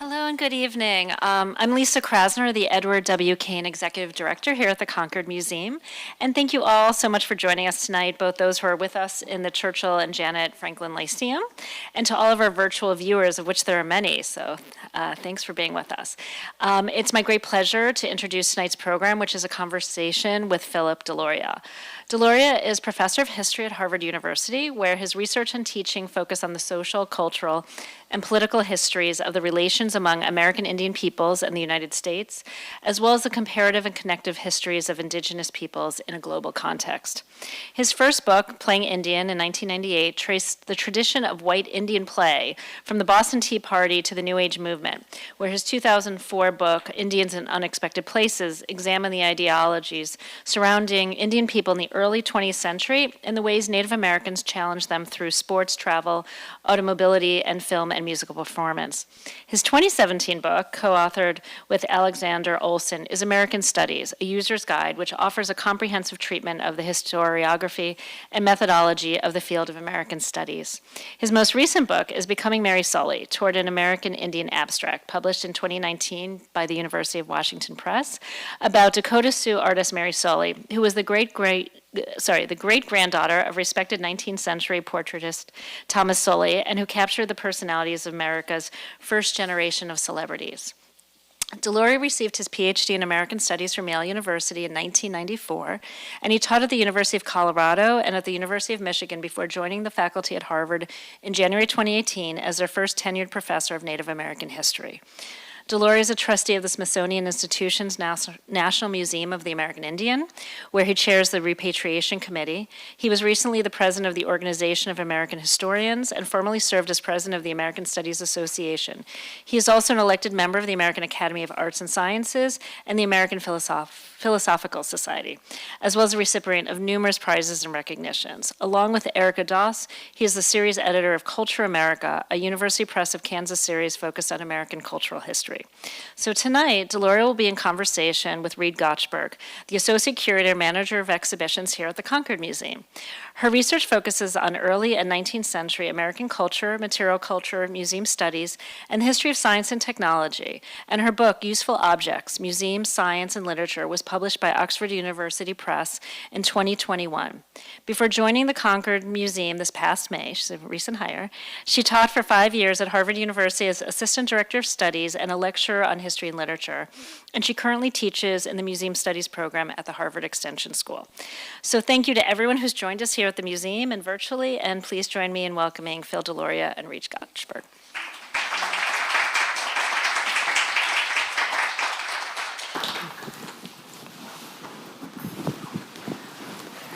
Hello and good evening. I'm Lisa Krasner, the Edward W. Kane Executive Director here at the Concord Museum. And thank you all so much for joining us tonight, both those who are with us in the Churchill and Janet Franklin Lyceum, and to all of our virtual viewers, of which there are many. So thanks for being with us. It's my great pleasure to introduce tonight's program, which is a conversation with Philip Deloria. Deloria is professor of history at Harvard University, where his research and teaching focus on the social, cultural, and political histories of the relations among American Indian peoples and the United States, as well as the comparative and connective histories of indigenous peoples in a global context. His first book, Playing Indian, in 1998, traced the tradition of white Indian play from the Boston Tea Party to the New Age movement, where his 2004 book, Indians in Unexpected Places, examined the ideologies surrounding Indian people in the early 20th century and the ways Native Americans challenged them through sports, travel, automobility, and film and musical performance. His 2017 book, co-authored with Alexander Olson, is American Studies, a user's guide which offers a comprehensive treatment of the historiography and methodology of the field of American studies. His most recent book is Becoming Mary Sully, Toward an American Indian Abstract, published in 2019 by the University of Washington Press, about Dakota Sioux artist Mary Sully, who was the great-granddaughter of respected 19th century portraitist Thomas Sully, and who captured the personalities of America's first generation of celebrities. Deloria received his PhD in American Studies from Yale University in 1994, and he taught at the University of Colorado and at the University of Michigan before joining the faculty at Harvard in January 2018 as their first tenured professor of Native American history. Deloria is a trustee of the Smithsonian Institution's National Museum of the American Indian, where he chairs the Repatriation Committee. He was recently the president of the Organization of American Historians and formerly served as president of the American Studies Association. He is also an elected member of the American Academy of Arts and Sciences and the American Philosophical Society, as well as a recipient of numerous prizes and recognitions. Along with Erica Doss, he is the series editor of Culture America, a University Press of Kansas series focused on American cultural history. So tonight, Deloria will be in conversation with Reed Gotchberg, the Associate Curator and Manager of Exhibitions here at the Concord Museum. Her research focuses on early and 19th century American culture, material culture, museum studies, and the history of science and technology. And her book, Useful Objects, Museums, Science, and Literature, was published by Oxford University Press in 2021. Before joining the Concord Museum this past May, she's a recent hire, she taught for 5 years at Harvard University as Assistant Director of Studies and a lecturer on history and literature. And she currently teaches in the Museum Studies program at the Harvard Extension School. So thank you to everyone who's joined us here at the museum and virtually, and please join me in welcoming Phil Deloria and Reed Gotchberg.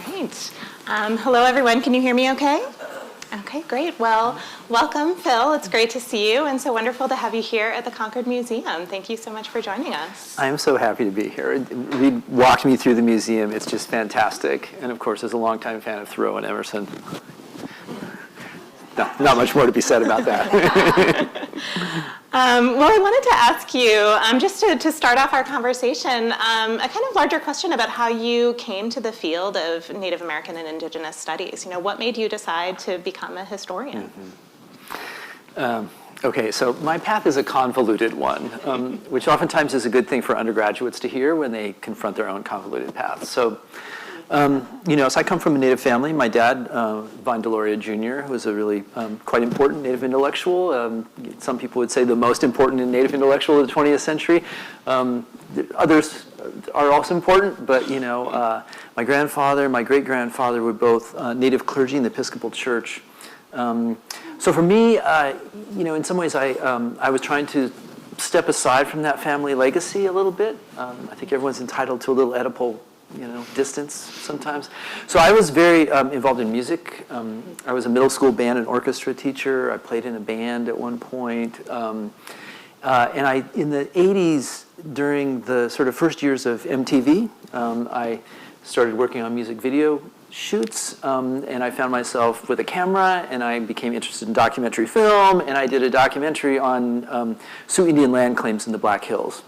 Great. Hello, everyone. Can you hear me okay? Okay, great. Well, welcome, Phil. It's great to see you, and so wonderful to have you here at the Concord Museum. Thank you so much for joining us. I'm so happy to be here. Reed walked me through the museum. It's just fantastic. And of course, as a longtime fan of Thoreau and Emerson, no, not much more to be said about that. Well, I wanted to ask you, just to start off our conversation, a kind of larger question about how you came to the field of Native American and Indigenous studies. You know, what made you decide to become a historian? Okay, so my path is a convoluted one, which oftentimes is a good thing for undergraduates to hear when they confront their own convoluted paths. So, so I come from a Native family. My dad, Vine Deloria Jr., was a really quite important Native intellectual. Some people would say the most important Native intellectual of the 20th century. Others are also important, but my grandfather, my great-grandfather were both Native clergy in the Episcopal Church. So for me, in some ways, I was trying to step aside from that family legacy a little bit. I think everyone's entitled to a little Oedipal distance sometimes. So I was very involved in music. I was a middle school band and orchestra teacher. I played in a band at one point. And in the 80s, during the sort of first years of MTV, I started working on music video shoots, and I found myself with a camera, and I became interested in documentary film, and I did a documentary on Sioux Indian land claims in the Black Hills,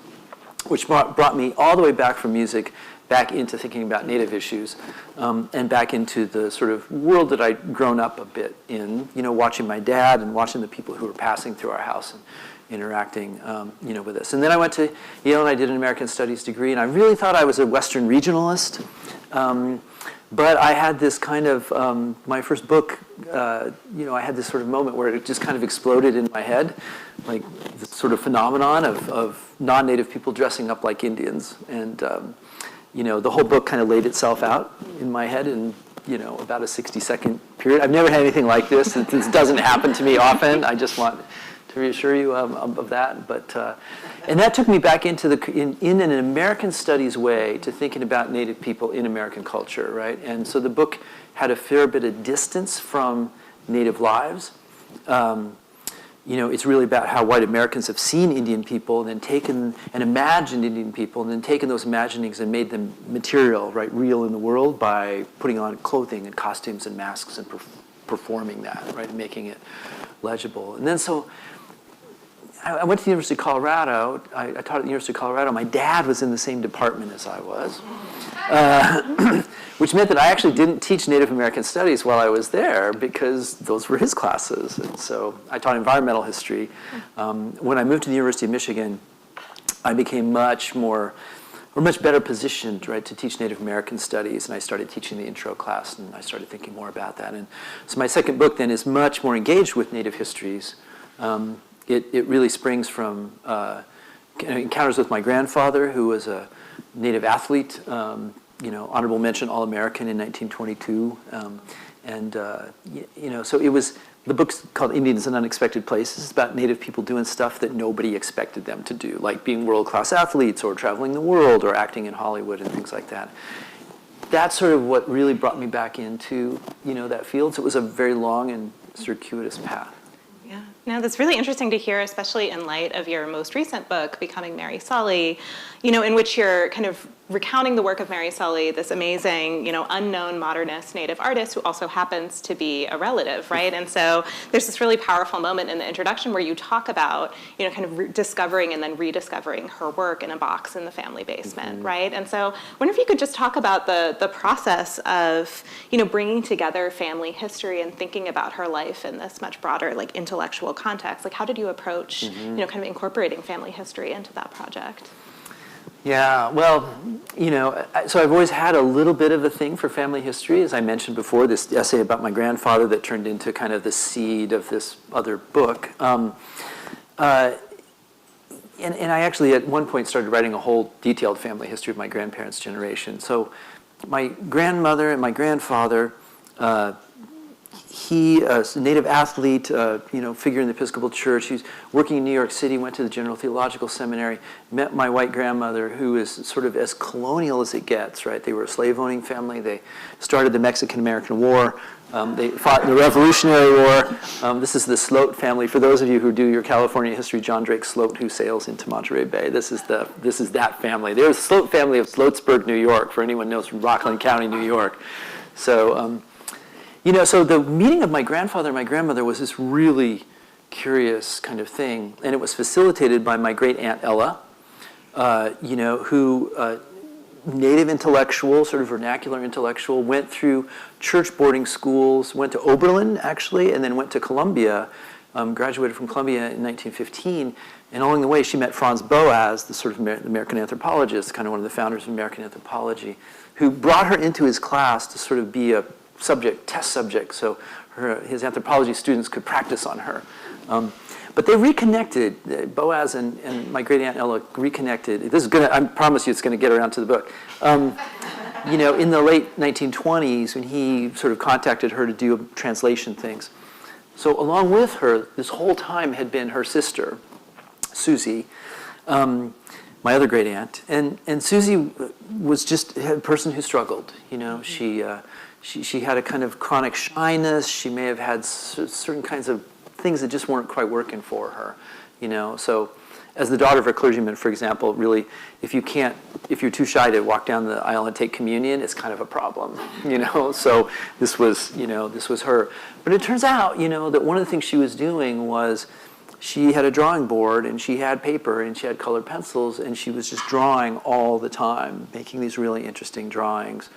which brought me all the way back from music back into thinking about Native issues, and back into the sort of world that I'd grown up a bit in, watching my dad and watching the people who were passing through our house and interacting, with us. And then I went to Yale and I did an American Studies degree, and I really thought I was a Western regionalist. But I had this kind of, my first book, I had this sort of moment where it just kind of exploded in my head, like this sort of phenomenon of non-native people dressing up like Indians. And, the whole book kind of laid itself out in my head in, about a 60-second period. I've never had anything like this. This doesn't happen to me often. I just want to reassure you of that. But and that took me back into in an American studies way to thinking about Native people in American culture, right? And so the book had a fair bit of distance from Native lives. It's really about how white Americans have seen Indian people and then taken and imagined Indian people and then taken those imaginings and made them material, right, real in the world by putting on clothing and costumes and masks and performing that, right, and making it legible. And then so I went to the University of Colorado. I taught at the University of Colorado. My dad was in the same department as I was, which meant that I actually didn't teach Native American Studies while I was there because those were his classes. And so I taught environmental history. When I moved to the University of Michigan, I became much better positioned, right, to teach Native American Studies, and I started teaching the intro class, and I started thinking more about that. And so my second book then is much more engaged with Native histories. It really springs from encounters with my grandfather, who was a Native athlete, honorable mention All-American in 1922. So it was, the book's called Indians in Unexpected Places. It's about Native people doing stuff that nobody expected them to do, like being world-class athletes or traveling the world or acting in Hollywood and things like that. That's sort of what really brought me back into, that field. So it was a very long and circuitous path. Yeah, no, that's really interesting to hear, especially in light of your most recent book, Becoming Mary Sully, in which you're kind of recounting the work of Mary Sully, this amazing, unknown modernist Native artist who also happens to be a relative, right? And so there's this really powerful moment in the introduction where you talk about, kind of discovering and then rediscovering her work in a box in the family basement, right? And so I wonder if you could just talk about the process of, bringing together family history and thinking about her life in this much broader, like, intellectual context. Like, how did you approach, kind of incorporating family history into that project? Yeah, well, so I've always had a little bit of a thing for family history. As I mentioned before, this essay about my grandfather that turned into kind of the seed of this other book. And I actually at one point started writing a whole detailed family history of my grandparents' generation. So my grandmother and my grandfather, he, a Native athlete, figure in the Episcopal Church. He was working in New York City, went to the General Theological Seminary, met my white grandmother, who is sort of as colonial as it gets, right? They were a slave-owning family. They started the Mexican-American War. They fought in the Revolutionary War. This is the Sloat family. For those of you who do your California history, John Drake Sloat, who sails into Monterey Bay. This is that family. They're the Sloat family of Sloatsburg, New York, for anyone who knows from Rockland County, New York. So, so the meeting of my grandfather and my grandmother was this really curious kind of thing, and it was facilitated by my great aunt Ella, who Native intellectual, sort of vernacular intellectual, went through church boarding schools, went to Oberlin actually, and then went to Columbia, graduated from Columbia in 1915, and along the way she met Franz Boas, the sort of American anthropologist, kind of one of the founders of American anthropology, who brought her into his class to sort of be a test subject, so his anthropology students could practice on her. But they reconnected. Boaz and my great aunt Ella reconnected. I promise you, it's gonna get around to the book. In the late 1920s, when he sort of contacted her to do translation things. So along with her, this whole time had been her sister, Susie, my other great aunt, and Susie was just a person who struggled. She had a kind of chronic shyness. She may have had certain kinds of things that just weren't quite working for her, So as the daughter of a clergyman, for example, really, if you're too shy to walk down the aisle and take communion, it's kind of a problem, So this was her. But it turns out, that one of the things she was doing was she had a drawing board and she had paper and she had colored pencils and she was just drawing all the time, making these really interesting drawings.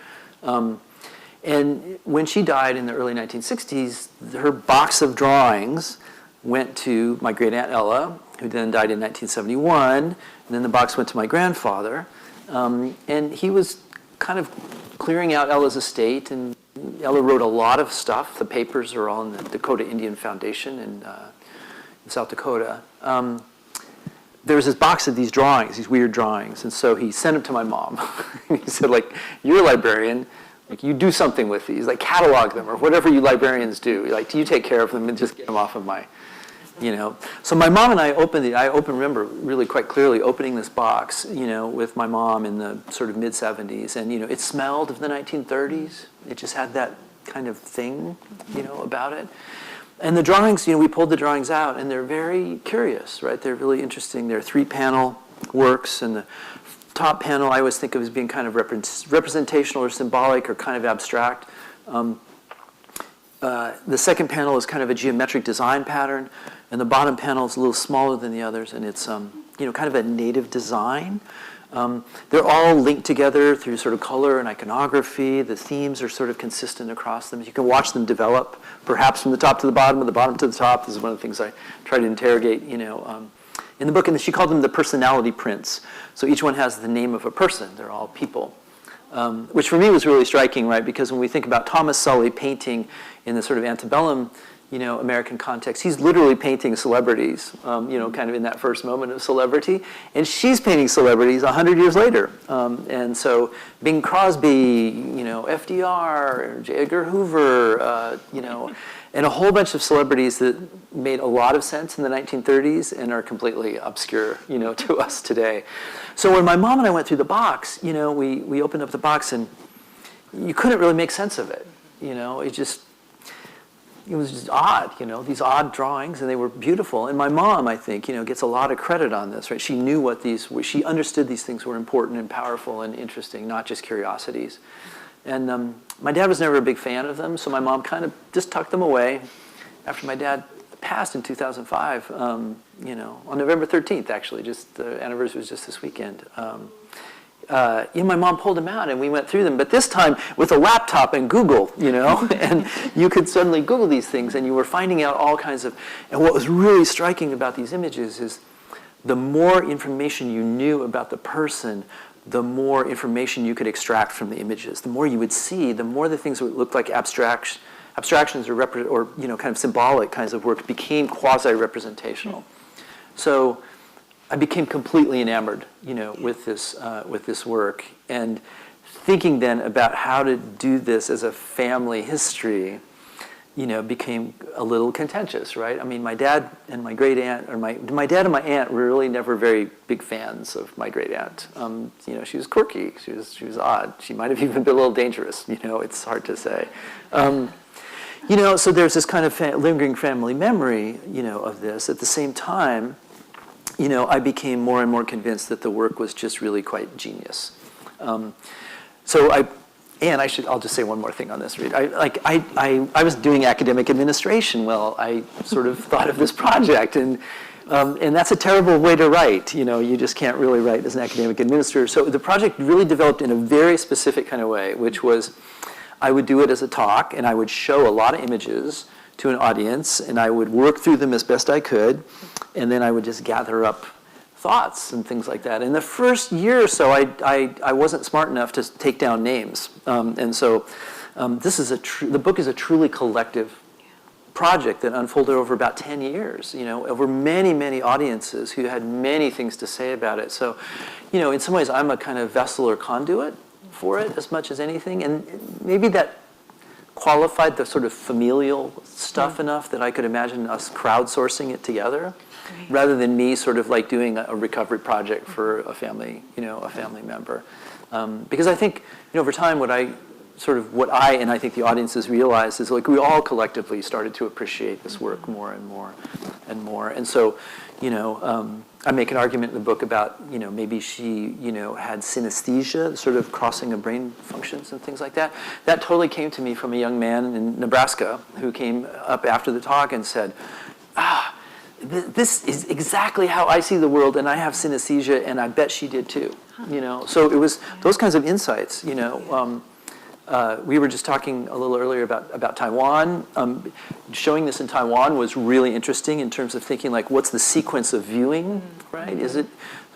And when she died in the early 1960s, her box of drawings went to my great aunt Ella, who then died in 1971, and then the box went to my grandfather, and he was kind of clearing out Ella's estate, and Ella wrote a lot of stuff. The papers are all in the Dakota Indian Foundation in South Dakota. There was this box of these drawings, these weird drawings, and so he sent them to my mom. He said, like, you're a librarian, like, you do something with these, like, catalog them, or whatever you librarians do. Like, do you take care of them and just get them off of my, you know. So my mom and I remember really quite clearly opening this box, you know, with my mom in the sort of mid-'70s, and, you know, it smelled of the 1930s. It just had that kind of thing, you know, about it. And the drawings, you know, we pulled the drawings out, and they're very curious, right? They're really interesting. They're 3-panel works, and the top panel I always think of as being kind of representational or symbolic or kind of abstract. The second panel is kind of a geometric design pattern, and the bottom panel is a little smaller than the others, and it's you know, kind of a native design. They're all linked together through sort of color and iconography. The themes are sort of consistent across them. You can watch them develop, perhaps from the top to the bottom or the bottom to the top. This is one of the things I try to interrogate, you know, in the book. And she called them the personality prints. So each one has the name of a person. They're all people, which for me was really striking, right? Because when we think about Thomas Sully painting in the sort of antebellum, you know, American context, he's literally painting celebrities, you know, kind of in that first moment of celebrity. And she's painting celebrities 100 years later. And so Bing Crosby, you know, FDR, J. Edgar Hoover, you know, and a whole bunch of celebrities that made a lot of sense in the 1930s and are completely obscure, you know, to us today. So when my mom and I went through the box, you know, we opened up the box and you couldn't really make sense of it. You know, it was just odd, you know, these odd drawings, and they were beautiful. And my mom, I think, you know, gets a lot of credit on this, right? She knew what these were. She understood these things were important and powerful and interesting, not just curiosities. And my dad was never a big fan of them, so my mom kind of just tucked them away. After my dad passed in 2005, you know, on November 13th, actually, just the anniversary was just this weekend. You know, my mom pulled them out and we went through them, but this time with a laptop and Google, you know, and you could suddenly Google these things and you were finding out all kinds of, and what was really striking about these images is the more information you knew about the person, the more information you could extract from the images. The more you would see, the more the things that looked like abstractions or you know, kind of symbolic kinds of work became quasi-representational. So I became completely enamored, you know, with this work, and thinking then about how to do this as a family history, you know, became a little contentious, right? I mean, my dad and my great aunt, or my dad and my aunt were really never very big fans of my great aunt. You know, she was quirky, she was odd. She might have even been a little dangerous. You know, it's hard to say. You know, so there's this kind of lingering family memory, you know, of this. At the same time, you know, I became more and more convinced that the work was just really quite genius. I'll just say one more thing on this, Reed. I was doing academic administration. Well, I sort of thought of this project, and that's a terrible way to write. You know, you just can't really write as an academic administrator. So the project really developed in a very specific kind of way, which was I would do it as a talk, and I would show a lot of images to an audience, and I would work through them as best I could, and then I would just gather up thoughts and things like that. In the first year or so, I wasn't smart enough to take down names, and so the book is a truly collective project that unfolded over about 10 years, you know, over many, many audiences who had many things to say about it. So, you know, in some ways, I'm a kind of vessel or conduit for it as much as anything, and maybe that qualified the sort of familial stuff enough that I could imagine us crowdsourcing it together, rather than me sort of like doing a recovery project for a family, you know, a family member. Because I think, you know, over time, what I and I think the audiences realized is like we all collectively started to appreciate this work more and more and more. And so, you know, I make an argument in the book about, you know, maybe she, you know, had synesthesia, sort of crossing of brain functions and things like that. That totally came to me from a young man in Nebraska who came up after the talk and said, this is exactly how I see the world, and I have synesthesia, and I bet she did too. You know, so it was those kinds of insights, you know, we were just talking a little earlier about Taiwan. Showing this in Taiwan was really interesting in terms of thinking like, what's the sequence of viewing, right? Is it,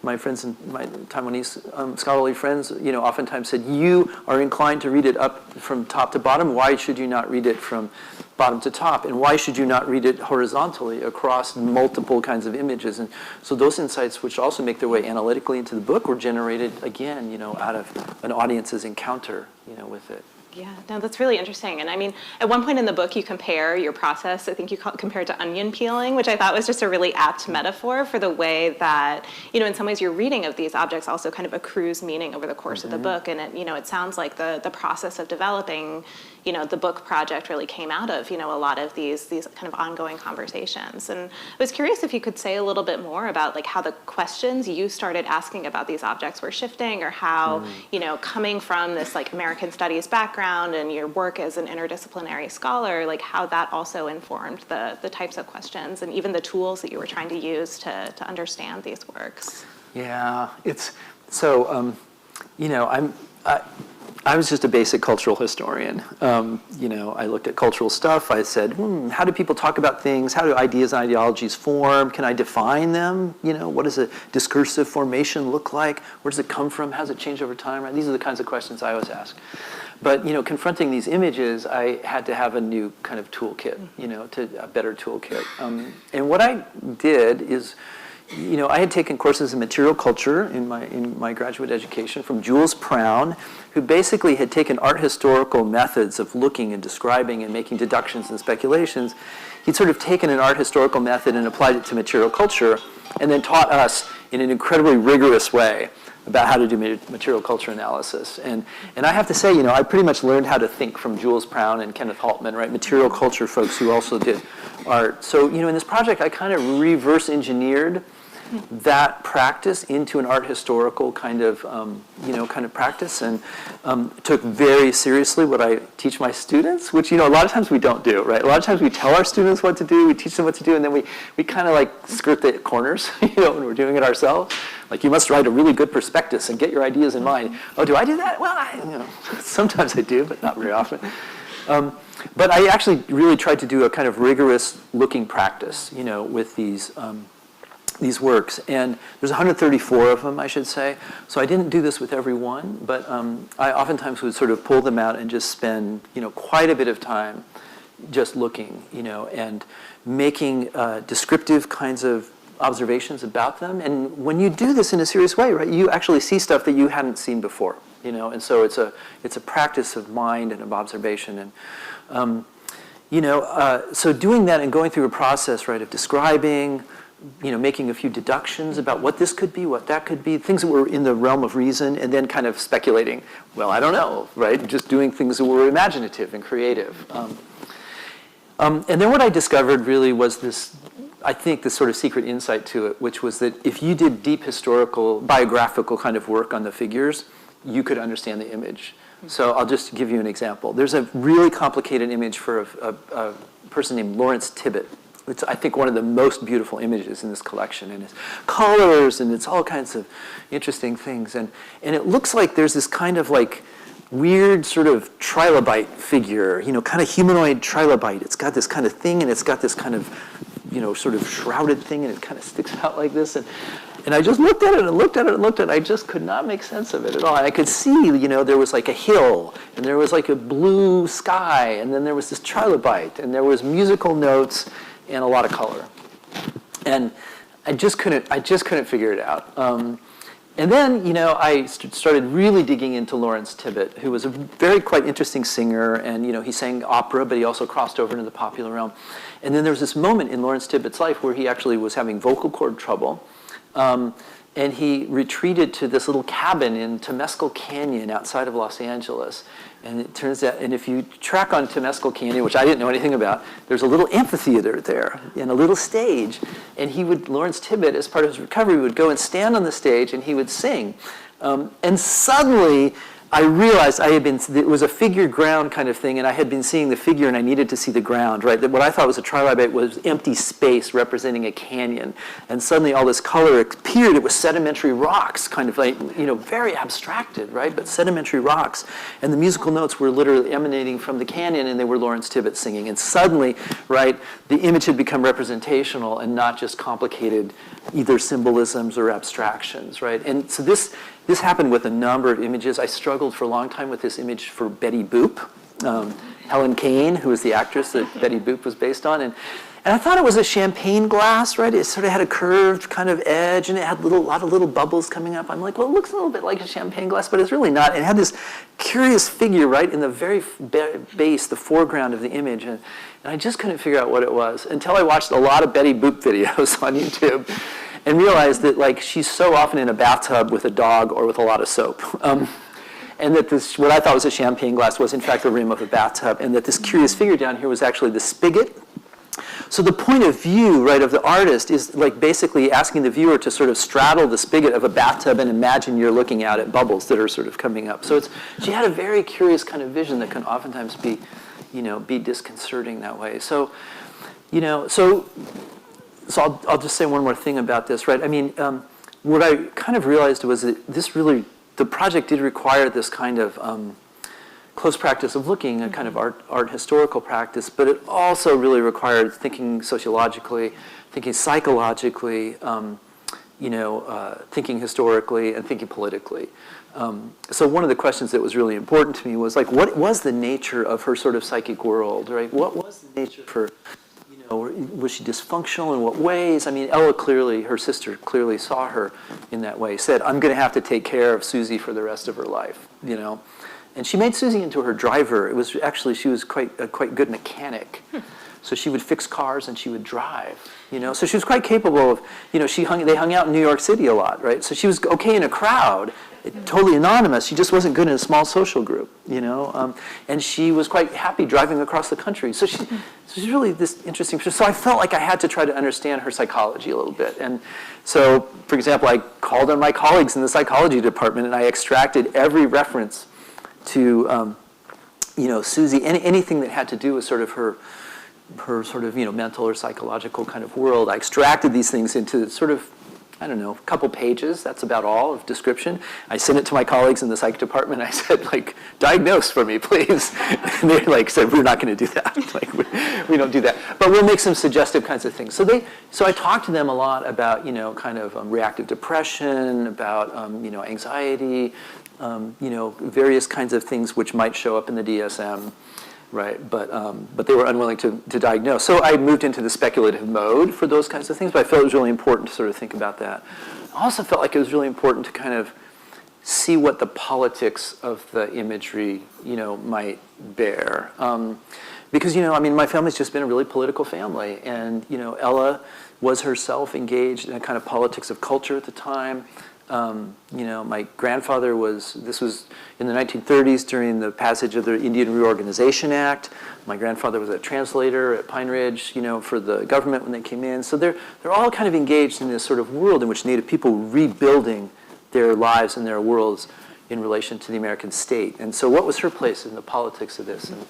my friends and my Taiwanese scholarly friends, oftentimes said, you are inclined to read it up from top to bottom. Why should you not read it from bottom to top? And why should you not read it horizontally across multiple kinds of images? And so those insights, which also make their way analytically into the book, were generated, again, out of an audience's encounter, with it. Yeah, no, that's really interesting. And I mean, at one point in the book, you compare your process, I think you compare it to onion peeling, which I thought was just a really apt metaphor for the way that, in some ways your reading of these objects also kind of accrues meaning over the course of the book. And it sounds like the process of developing, the book project really came out of, a lot of these kind of ongoing conversations. And I was curious if you could say a little bit more about like how the questions you started asking about these objects were shifting, or how, coming from this like American studies background and your work as an interdisciplinary scholar, like how that also informed the types of questions and even the tools that you were trying to use to understand these works. Yeah, it's so, I was just a basic cultural historian. I looked at cultural stuff. I said, how do people talk about things? How do ideas and ideologies form? Can I define them? What does a discursive formation look like? Where does it come from? How does it change over time? Right? These are the kinds of questions I always ask. But, confronting these images, I had to have a new kind of toolkit, a better toolkit. And what I did is, I had taken courses in material culture in my graduate education from Jules Prown, who basically had taken art historical methods of looking and describing and making deductions and speculations. He'd sort of taken an art historical method and applied it to material culture, and then taught us in an incredibly rigorous way about how to do material culture analysis. And I have to say, I pretty much learned how to think from Jules Prown and Kenneth Haltman, right? Material culture folks who also did art. So, in this project, I kind of reverse engineered that practice into an art historical kind of practice, and took very seriously what I teach my students, which, a lot of times we don't do, right? A lot of times we tell our students what to do, we teach them what to do, and then we kind of like skirt the corners, when we're doing it ourselves. Like, you must write a really good prospectus and get your ideas in mind. Oh, do I do that? Well, sometimes I do, but not very often. But I actually really tried to do a kind of rigorous looking practice, with these works, and there's 134 of them, I should say. So I didn't do this with every one, but I oftentimes would sort of pull them out and just spend, quite a bit of time just looking, and making descriptive kinds of observations about them. And when you do this in a serious way, right, you actually see stuff that you hadn't seen before, and so it's a practice of mind and of observation. And so doing that and going through a process, right, of describing, making a few deductions about what this could be, what that could be, things that were in the realm of reason, and then kind of speculating, well, I don't know, right? Just doing things that were imaginative and creative. And then what I discovered really was this, I think, this sort of secret insight to it, which was that if you did deep historical, biographical kind of work on the figures, you could understand the image. So I'll just give you an example. There's a really complicated image for a person named Lawrence Tibbett. It's, I think, one of the most beautiful images in this collection, and it's colors, and it's all kinds of interesting things. And it looks like there's this kind of like weird sort of trilobite figure, kind of humanoid trilobite. It's got this kind of thing, and it's got this kind of, sort of shrouded thing, and it kind of sticks out like this. And I just looked at it and looked at it and looked at it. I just could not make sense of it at all. And I could see, there was like a hill, and there was like a blue sky, and then there was this trilobite, and there was musical notes, and a lot of color, and I just couldn't figure it out. And then, I started really digging into Lawrence Tibbett, who was a very quite interesting singer, and he sang opera, but he also crossed over into the popular realm. And then there was this moment in Lawrence Tibbett's life where he actually was having vocal cord trouble, and he retreated to this little cabin in Temescal Canyon outside of Los Angeles. And it turns out, and if you track on Temescal Canyon, which I didn't know anything about, there's a little amphitheater there and a little stage. And Lawrence Tibbett, as part of his recovery, would go and stand on the stage and he would sing. And suddenly, I realized it was a figure ground kind of thing, and I had been seeing the figure and I needed to see the ground, right? That what I thought was a trilobite was empty space representing a canyon. And suddenly all this color appeared. It was sedimentary rocks, kind of like, very abstracted, right? But sedimentary rocks. And the musical notes were literally emanating from the canyon, and they were Lawrence Tibbett singing. And suddenly, right, the image had become representational and not just complicated either symbolisms or abstractions, right? And so this happened with a number of images. I struggled for a long time with this image for Betty Boop, Helen Kane, who was the actress that Betty Boop was based on. And I thought it was a champagne glass, right? It sort of had a curved kind of edge, and it had a lot of little bubbles coming up. I'm like, well, it looks a little bit like a champagne glass, but it's really not. And it had this curious figure, right, in the very base, the foreground of the image. And I just couldn't figure out what it was until I watched a lot of Betty Boop videos on YouTube. And realized that, like, she's so often in a bathtub with a dog or with a lot of soap. And that this, what I thought was a champagne glass was in fact the rim of a bathtub, and that this curious figure down here was actually the spigot. So the point of view, right, of the artist is like basically asking the viewer to sort of straddle the spigot of a bathtub and imagine you're looking out at bubbles that are sort of coming up. So she had a very curious kind of vision that can oftentimes be, be disconcerting that way. So I'll just say one more thing about this, right? I mean, what I kind of realized was that the project did require this kind of close practice of looking, a kind of art historical practice, but it also really required thinking sociologically, thinking psychologically, thinking historically, and thinking politically. So one of the questions that was really important to me was, like, what was the nature of her sort of psychic world, right? What was the nature of her, was she dysfunctional in what ways? I mean, Ella her sister clearly saw her in that way, said, I'm going to have to take care of Susie for the rest of her life, And she made Susie into her driver. It was actually, she was quite a good mechanic. So she would fix cars and she would drive, So she was quite capable of, they hung out in New York City a lot, right? So she was okay in a crowd, totally anonymous. She just wasn't good in a small social group, And she was quite happy driving across the country. So she's really this interesting person. So I felt like I had to try to understand her psychology a little bit. And so, for example, I called on my colleagues in the psychology department and I extracted every reference to, Susie, anything that had to do with sort of her sort of, mental or psychological kind of world. I extracted these things into sort of, I don't know, a couple pages, that's about all of description. I sent it to my colleagues in the psych department. I said, like, diagnose for me, please. And they said, we're not going to do that. Like, we don't do that. But we'll make some suggestive kinds of things. So I talked to them a lot about, kind of reactive depression, about, anxiety, various kinds of things which might show up in the DSM. Right, but they were unwilling to diagnose. So I moved into the speculative mode for those kinds of things, but I felt it was really important to sort of think about that. I also felt like it was really important to kind of see what the politics of the imagery, might bear. Because, my family's just been a really political family, and, Ella was herself engaged in a kind of politics of culture at the time. My grandfather this was in the 1930s during the passage of the Indian Reorganization Act. My grandfather was a translator at Pine Ridge, for the government when they came in. So they're all kind of engaged in this sort of world in which Native people were rebuilding their lives and their worlds in relation to the American state. And so what was her place in the politics of this? And,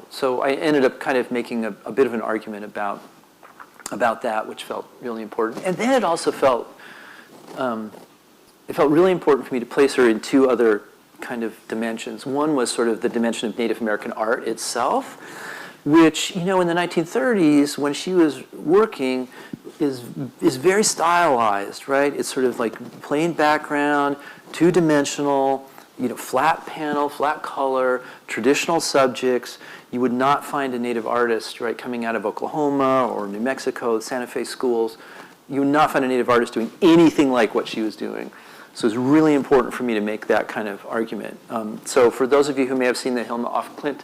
so I ended up kind of making a bit of an argument about that, which felt really important. And then it also felt really important for me to place her in two other kind of dimensions. One was sort of the dimension of Native American art itself, which, in the 1930s, when she was working, is very stylized, right? It's sort of like plain background, two-dimensional, flat panel, flat color, traditional subjects. You would not find a Native artist, right, coming out of Oklahoma or New Mexico, Santa Fe schools. You would not find a Native artist doing anything like what she was doing. So it's really important for me to make that kind of argument. So for those of you who may have seen the Hilma af Klint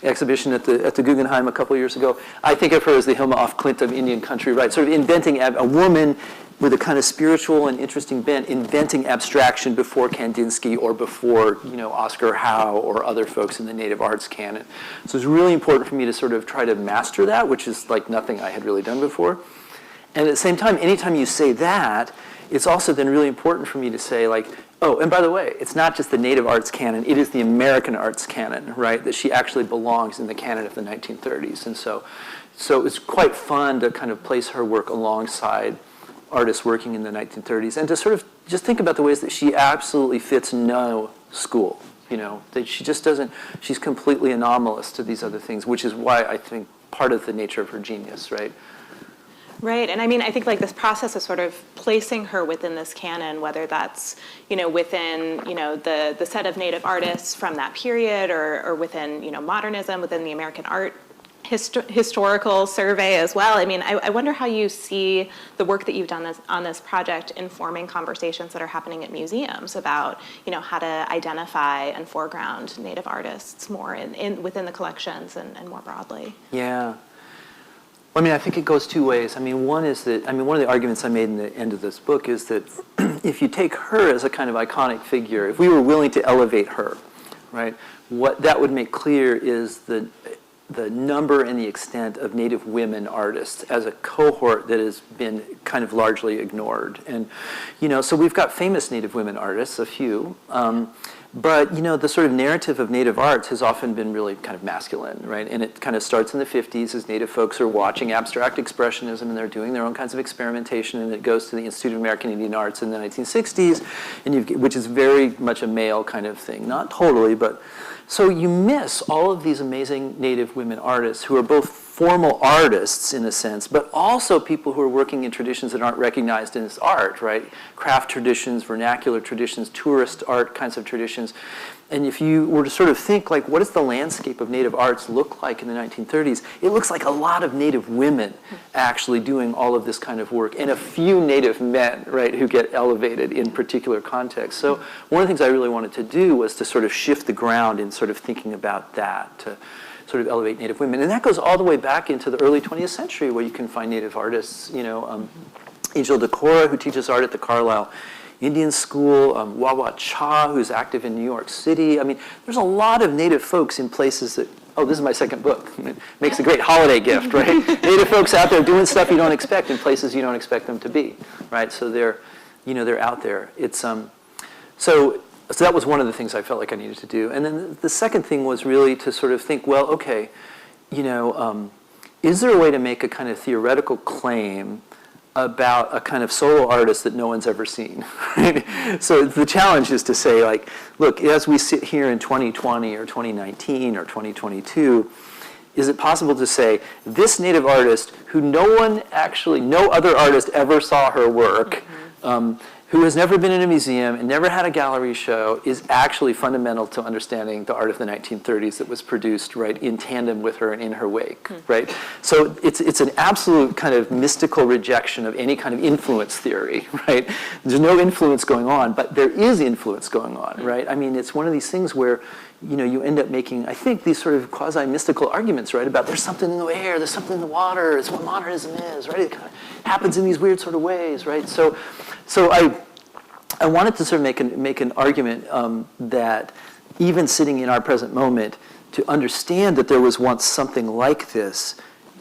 exhibition at the Guggenheim a couple of years ago, I think of her as the Hilma af Klint of Indian country, right? Sort of inventing a woman with a kind of spiritual and interesting bent, inventing abstraction before Kandinsky or before, Oscar Howe or other folks in the Native arts canon. So it's really important for me to sort of try to master that, which is like nothing I had really done before. And at the same time, anytime you say that, it's also then really important for me to say, like, oh, and by the way, it's not just the Native arts canon, it is the American arts canon, right? That she actually belongs in the canon of the 1930s. And so it's quite fun to kind of place her work alongside artists working in the 1930s and to sort of just think about the ways that she absolutely fits no school, that she just doesn't, she's completely anomalous to these other things, which is why I think part of the nature of her genius, right? Right, and I mean, I think like this process of sort of placing her within this canon, whether that's, within, the set of Native artists from that period or within, modernism, within the American art historical survey as well. I mean, I wonder how you see the work that you've done on this project informing conversations that are happening at museums about, how to identify and foreground Native artists more within the collections and more broadly. Yeah. I mean, I think it goes two ways. I mean, one is that, one of the arguments I made in the end of this book is that if you take her as a kind of iconic figure, if we were willing to elevate her, right, what that would make clear is the number and the extent of Native women artists as a cohort that has been kind of largely ignored. And, so we've got famous Native women artists, a few, but, the sort of narrative of Native arts has often been really kind of masculine, right? And it kind of starts in the 50s as Native folks are watching abstract expressionism and they're doing their own kinds of experimentation, and it goes to the Institute of American Indian Arts in the 1960s, which is very much a male kind of thing. Not totally, but so you miss all of these amazing Native women artists who are both formal artists in a sense, but also people who are working in traditions that aren't recognized as art, right? Craft traditions, vernacular traditions, tourist art kinds of traditions. And if you were to sort of think, like, what does the landscape of Native arts look like in the 1930s? It looks like a lot of Native women actually doing all of this kind of work, and a few Native men, right, who get elevated in particular contexts. So one of the things I really wanted to do was to sort of shift the ground in sort of thinking about that, to sort of elevate Native women. And that goes all the way back into the early 20th century, where you can find Native artists, Angel Decora, who teaches art at the Carlisle Indian School, Wawa Cha, who's active in New York City. I mean, there's a lot of Native folks in places that, this is my second book. It makes a great holiday gift, right? Native folks out there doing stuff you don't expect in places you don't expect them to be, right? So they're out there. It's, so that was one of the things I felt like I needed to do. And then the second thing was really to sort of think, well, okay, is there a way to make a kind of theoretical claim about a kind of solo artist that no one's ever seen, right? So the challenge is to say, like, look, as we sit here in 2020 or 2019 or 2022, is it possible to say, this Native artist who no other artist ever saw her work, who has never been in a museum and never had a gallery show, is actually fundamental to understanding the art of the 1930s that was produced, right, in tandem with her and in her wake, right? So it's an absolute kind of mystical rejection of any kind of influence theory, right? There's no influence going on, but there is influence going on, right? I mean, it's one of these things where, you end up making, I think, these sort of quasi-mystical arguments, right, about there's something in the air, there's something in the water, it's what modernism is, right? It kind of happens in these weird sort of ways, right? So I wanted to sort of make an argument that even sitting in our present moment, to understand that there was once something like this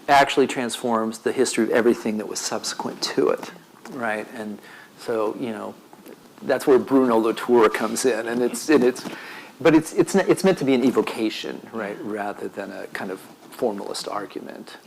actually transforms the history of everything that was subsequent to it, right? And so, that's where Bruno Latour comes in, and it's meant to be an evocation, right, rather than a kind of formalist argument.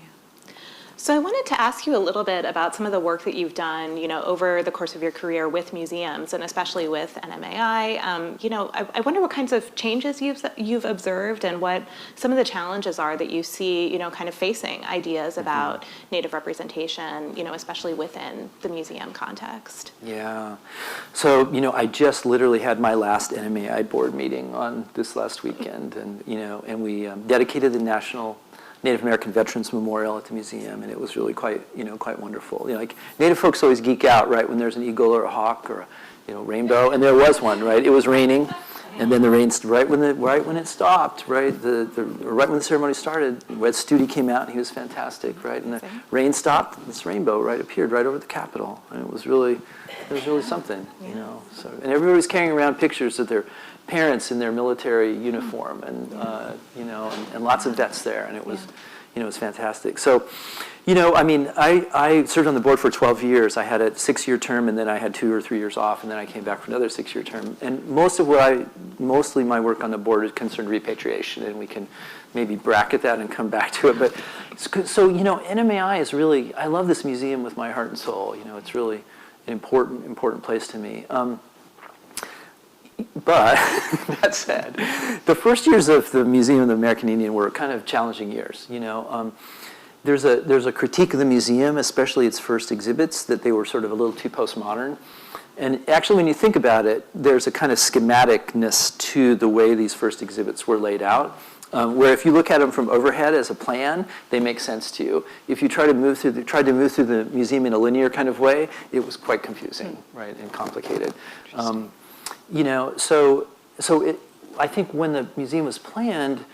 So I wanted to ask you a little bit about some of the work that you've done, over the course of your career with museums, and especially with NMAI. I wonder what kinds of changes you've observed, and what some of the challenges are that you see, kind of facing ideas about Native representation, especially within the museum context. Yeah. So, I just literally had my last NMAI board meeting on this last weekend, and we dedicated the National Native American Veterans Memorial at the museum, and it was really quite wonderful. Like Native folks always geek out, right, when there's an eagle or a hawk or a rainbow, and there was one, right? It was raining, and then the rain right when it stopped, right? Right when the ceremony started, Red Studi came out, and he was fantastic, right? And the rain stopped, this rainbow appeared right over the Capitol, and it was really something, So, and everybody was carrying around pictures of their parents in their military uniform, and and lots of vets there, and it it was fantastic. So, I mean, I served on the board for 12 years. I had a 6-year term, and then I had 2 or 3 years off, and then I came back for another 6-year term. And mostly my work on the board is concerned repatriation, and we can maybe bracket that and come back to it. But so, NMAI is really, I love this museum with my heart and soul. It's really an important place to me. But that said, the first years of the Museum of the American Indian were kind of challenging years. There's a critique of the museum, especially its first exhibits, that they were sort of a little too postmodern. And actually, when you think about it, there's a kind of schematicness to the way these first exhibits were laid out. Where if you look at them from overhead as a plan, they make sense to you. If you tried to move through the museum in a linear kind of way, it was quite confusing, right, and complicated. I think when the museum was planned,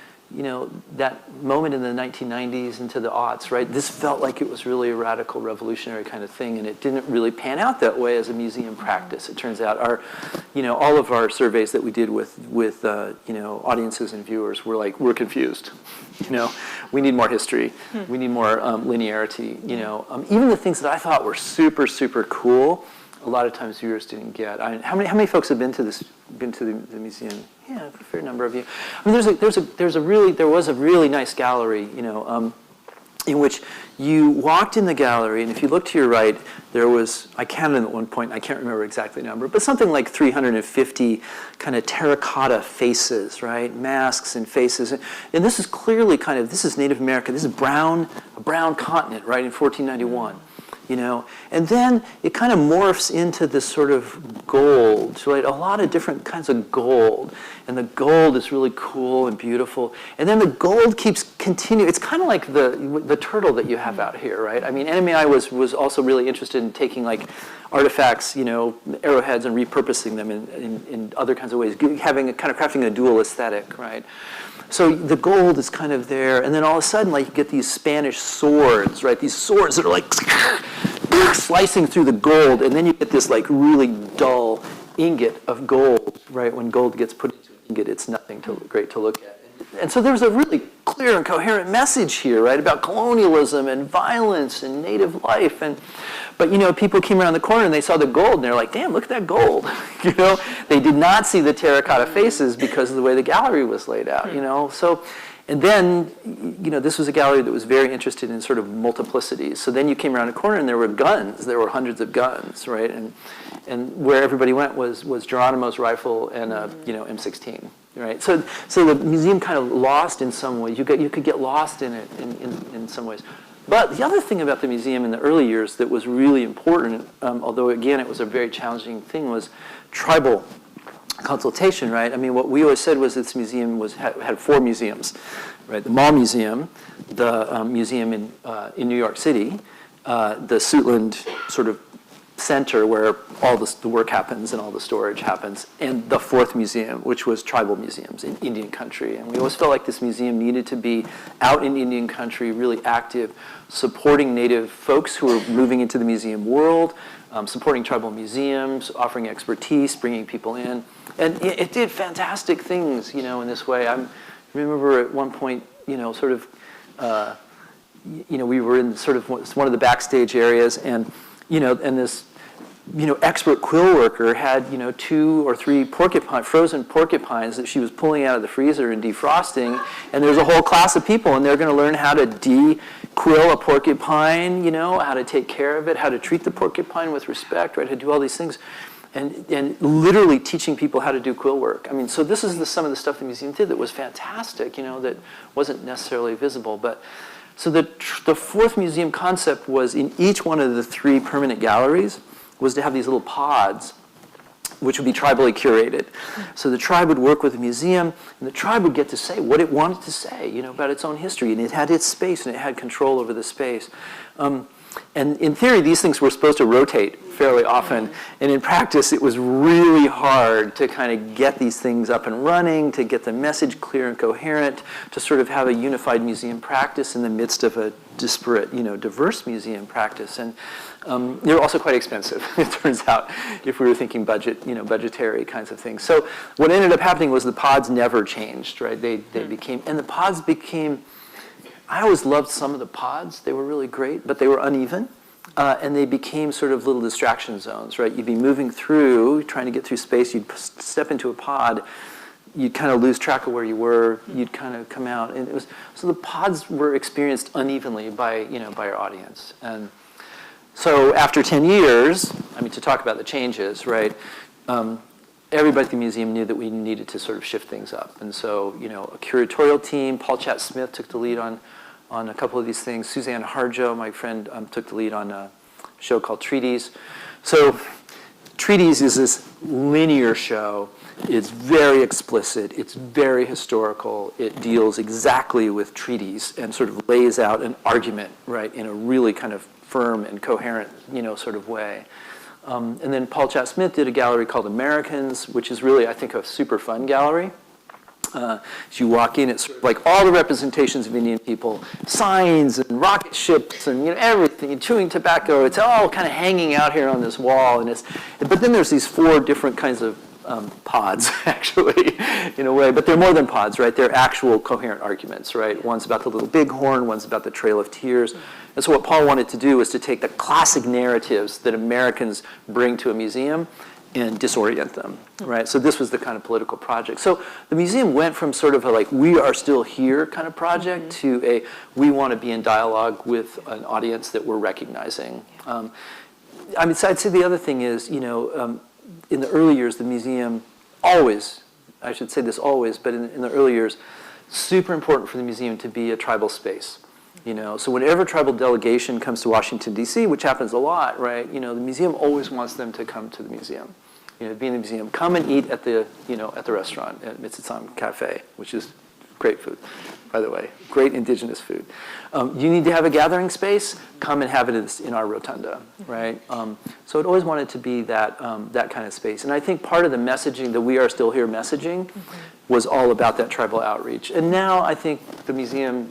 that moment in the 1990s into the aughts, right, this felt like it was really a radical revolutionary kind of thing, and it didn't really pan out that way as a museum practice. It turns out all of our surveys that we did with audiences and viewers were like, we're confused. We need more history. We need more linearity. Even the things that I thought were super, super cool, a lot of times viewers didn't get. How many folks have been to the museum? Yeah, a fair number of you. I mean, there was a really nice gallery, in which you walked in the gallery, and if you look to your right, there was, I counted at one point, I can't remember exactly the number, but something like 350 kind of terracotta faces, right? Masks and faces. And this is clearly this is Native America. This is a brown continent, right, in 1491. And then it kind of morphs into this sort of gold, right? A lot of different kinds of gold, and the gold is really cool and beautiful. And then the gold keeps continuing. It's kind of like the turtle that you have out here, right? I mean, NMAI was also really interested in taking like artifacts, arrowheads, and repurposing them in other kinds of ways, crafting a dual aesthetic, right? So the gold is kind of there, and then all of a sudden, like, you get these Spanish swords, right? These swords that are like slicing through the gold, and then you get this like really dull ingot of gold, right? When gold gets put into an ingot, it's nothing great to look at. And so there's a really clear and coherent message here, right, about colonialism and violence and native life. But people came around the corner and they saw the gold, and they're like, damn, look at that gold. They did not see the terracotta faces because of the way the gallery was laid out, So, and then, this was a gallery that was very interested in sort of multiplicities. So then you came around a corner and there were guns. There were hundreds of guns, right? And where everybody went was Geronimo's rifle and a, M16. Right, so the museum kind of lost in some ways. You could get lost in it in some ways. But the other thing about the museum in the early years that was really important, although again it was a very challenging thing, was tribal consultation. Right, I mean what we always said was this museum had 4 museums, right? The Mall Museum, the museum in New York City, the Suitland sort of center where all the work happens and all the storage happens, and the 4th museum, which was tribal museums in Indian country. And we always felt like this museum needed to be out in Indian country, really active, supporting Native folks who were moving into the museum world, supporting tribal museums, offering expertise, bringing people in. And it did fantastic things, in this way. I remember at one point, we were in sort of one of the backstage areas, and this, expert quill worker had, 2 or 3 frozen porcupines that she was pulling out of the freezer and defrosting, and there's a whole class of people, and they're going to learn how to de-quill a porcupine, how to take care of it, how to treat the porcupine with respect, right, how to do all these things, and literally teaching people how to do quill work. I mean, so this is some of the stuff the museum did that was fantastic, that wasn't necessarily visible, but. So the 4th museum concept was in each one of the 3 permanent galleries was to have these little pods, which would be tribally curated. So the tribe would work with the museum, and the tribe would get to say what it wanted to say, about its own history, and it had its space, and it had control over the space. And in theory, these things were supposed to rotate fairly often, and in practice, it was really hard to kind of get these things up and running, to get the message clear and coherent, to sort of have a unified museum practice in the midst of a disparate, diverse museum practice. And they're also quite expensive, it turns out, if we were thinking budgetary kinds of things. So what ended up happening was the pods never changed, right? They became, and the pods became I always loved some of the pods. They were really great, but they were uneven. And they became sort of little distraction zones, right? You'd be moving through, trying to get through space. You'd step into a pod. You'd kind of lose track of where you were. You'd kind of come out. And it was, so the pods were experienced unevenly by our audience. And so after 10 years, I mean, to talk about the changes, right? Everybody at the museum knew that we needed to sort of shift things up. And so, a curatorial team, Paul Chatt-Smith took the lead on a couple of these things. Suzanne Harjo, my friend, took the lead on a show called Treaties. So Treaties is this linear show. It's very explicit. It's very historical. It deals exactly with treaties and sort of lays out an argument, right, in a really kind of firm and coherent, sort of way. And then Paul Chatt-Smith did a gallery called Americans, which is really, I think, a super fun gallery. As you walk in, it's sort of like all the representations of Indian people, signs and rocket ships and everything, and chewing tobacco. It's all kind of hanging out here on this wall, but then there's these 4 different kinds of pods, actually, in a way. But they're more than pods, right? They're actual coherent arguments, right? One's about the Little Bighorn, one's about the Trail of Tears. And so what Paul wanted to do was to take the classic narratives that Americans bring to a museum and disorient them, right? So this was the kind of political project. So the museum went from sort of a like, we are still here kind of project to a, we want to be in dialogue with an audience that we're recognizing. So I'd say the other thing is, in the early years, the museum always, I should say this always, but in the early years, super important for the museum to be a tribal space. So whenever tribal delegation comes to Washington, D.C., which happens a lot, right, the museum always wants them to come to the museum. Be in the museum. Come and eat at the restaurant at Mitsutsan Cafe, which is great food, by the way. Great indigenous food. You need to have a gathering space. Come and have it in our rotunda, right? So it always wanted to be that kind of space. And I think part of the messaging, the We Are Still Here messaging, was all about that tribal outreach. And now I think the museum,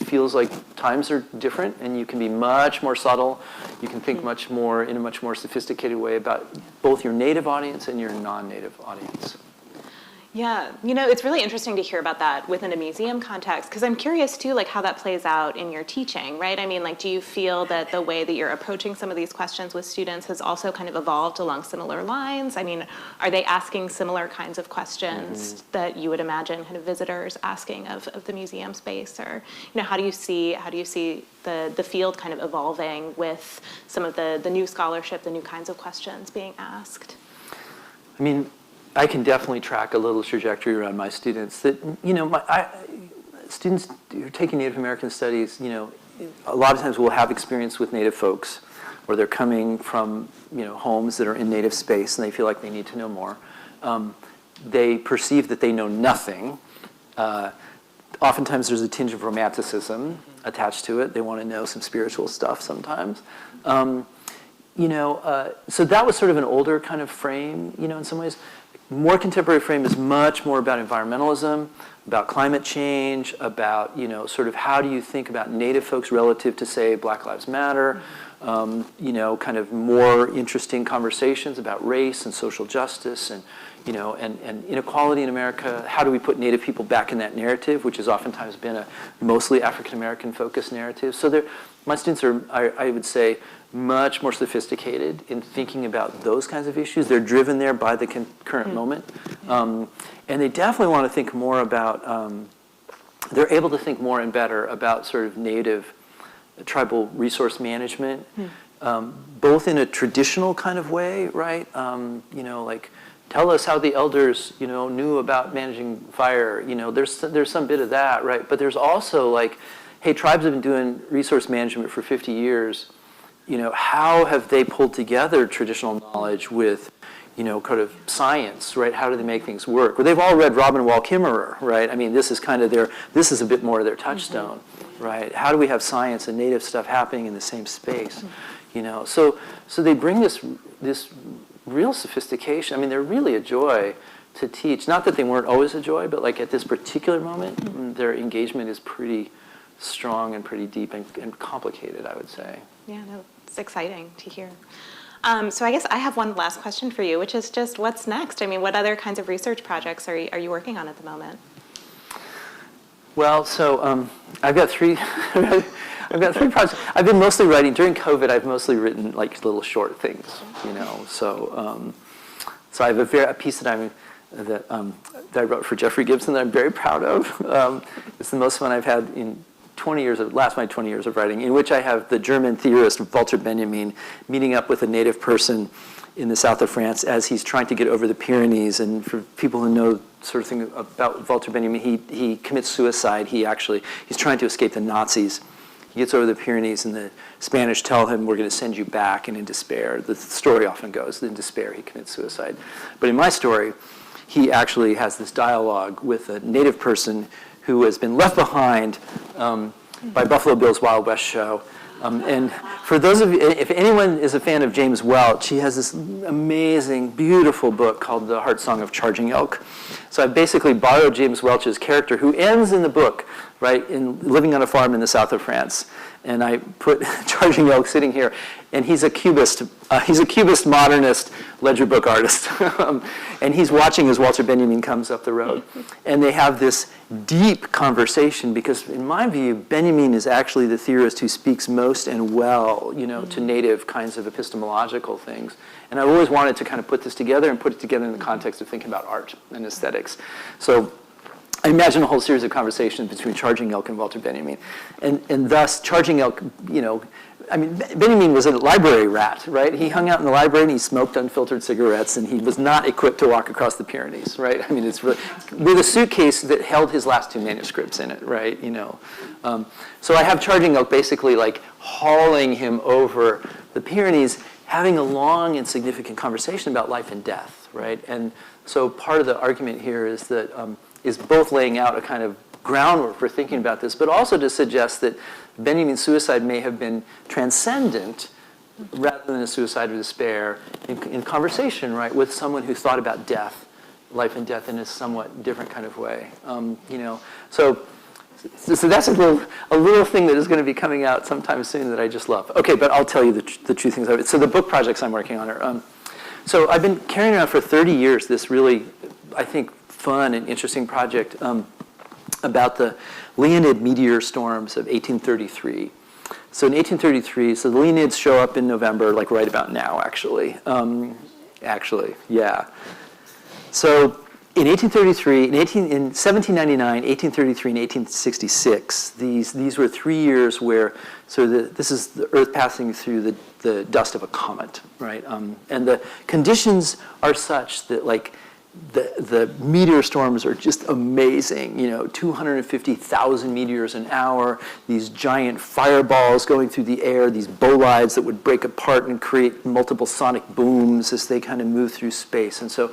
feels like times are different, and you can be much more subtle. You can think much more in a much more sophisticated way about both your native audience and your non-native audience. Yeah, it's really interesting to hear about that within a museum context, because I'm curious too, like how that plays out in your teaching, right? I mean, like, do you feel that the way that you're approaching some of these questions with students has also kind of evolved along similar lines? I mean, are they asking similar kinds of questions that you would imagine kind of visitors asking of the museum space? Or, how do you see the field kind of evolving with some of the new scholarship, the new kinds of questions being asked? I mean, I can definitely track a little trajectory around my students that, students who are taking Native American studies, a lot of times will have experience with Native folks, or they're coming from, homes that are in Native space and they feel like they need to know more. They perceive that they know nothing. Oftentimes there's a tinge of romanticism attached to it. They want to know some spiritual stuff sometimes. So that was sort of an older kind of frame, in some ways. More contemporary frame is much more about environmentalism, about climate change, about, sort of how do you think about Native folks relative to, say, Black Lives Matter, kind of more interesting conversations about race and social justice and, and inequality in America. How do we put Native people back in that narrative, which has oftentimes been a mostly African-American focused narrative. So my students are, I would say, much more sophisticated in thinking about those kinds of issues. They're driven there by the current moment. And they definitely want to think more about, they're able to think more and better about sort of Native tribal resource management, both in a traditional kind of way, right? Like, tell us how the elders, knew about managing fire. There's some bit of that, right? But there's also like, hey, tribes have been doing resource management for 50 years. How have they pulled together traditional knowledge with, kind of science, right? How do they make things work? Well, they've all read Robin Wall Kimmerer, right? I mean, this is kind of this is a bit more of their touchstone, right? How do we have science and Native stuff happening in the same space? So they bring this real sophistication. I mean, they're really a joy to teach. Not that they weren't always a joy, but like at this particular moment, their engagement is pretty strong and pretty deep and complicated, I would say. Yeah, no, it's exciting to hear. So I guess I have one last question for you, which is just what's next? I mean, what other kinds of research projects are you working on at the moment? Well, so I've got three. I've got three projects. I've been mostly writing during COVID. I've mostly written like little short things, you know. So, so I have a piece that I wrote for Jeffrey Gibson that I'm very proud of. It's the most fun I've had in 20 years of my 20 years of writing, in which I have the German theorist Walter Benjamin meeting up with a native person in the south of France as he's trying to get over the Pyrenees. And for people who know sort of thing about Walter Benjamin, he commits suicide. He's trying to escape the Nazis. He gets over the Pyrenees, and the Spanish tell him, we're going to send you back, and in despair, the story often goes, in despair he commits suicide. But in my story, he actually has this dialogue with a native person who has been left behind by Buffalo Bill's Wild West show. And for those of you, if anyone is a fan of James Welch, he has this amazing, beautiful book called The Heart Song of Charging Elk. So I basically borrowed James Welch's character, who ends in the book, right, in living on a farm in the south of France. And I put Charging Elk sitting here, and he's a Cubist modernist ledger book artist. And he's watching as Walter Benjamin comes up the road. And they have this deep conversation because, in my view, Benjamin is actually the theorist who speaks most and well, you know, to native kinds of epistemological things. And I've always wanted to kind of put this together and put it together in the context of thinking about art and aesthetics. So I imagine a whole series of conversations between Charging Elk and Walter Benjamin. And thus, Charging Elk, you know, I mean, Benjamin was a library rat, right? He hung out in the library and he smoked unfiltered cigarettes, and he was not equipped to walk across the Pyrenees, right? I mean, it's really, with a suitcase that held his last two manuscripts in it, right? You know, so I have Charging Elk basically like hauling him over the Pyrenees, having a long and significant conversation about life and death, right? And so part of the argument here is that is both laying out a kind of groundwork for thinking about this, but also to suggest that Benjamin's suicide may have been transcendent rather than a suicide of despair in conversation, right, with someone who thought about death, life and death in a somewhat different kind of way. You know, so that's a little thing that is going to be coming out sometime soon that I just love. Okay, but I'll tell you the true things of it. So the book projects I'm working on are, so I've been carrying around for 30 years this really, I think, fun and interesting project about the Leonid meteor storms of 1833. So in 1833, so the Leonids show up in November, like right about now, actually. Yeah. So in 1833, in 1799, 1833, and 1866, these were 3 years where, so this is the Earth passing through the dust of a comet, right? And the conditions are such that, like, the meteor storms are just amazing, you know, 250,000 meteors an hour, these giant fireballs going through the air, these bolides that would break apart and create multiple sonic booms as they kind of move through space. And so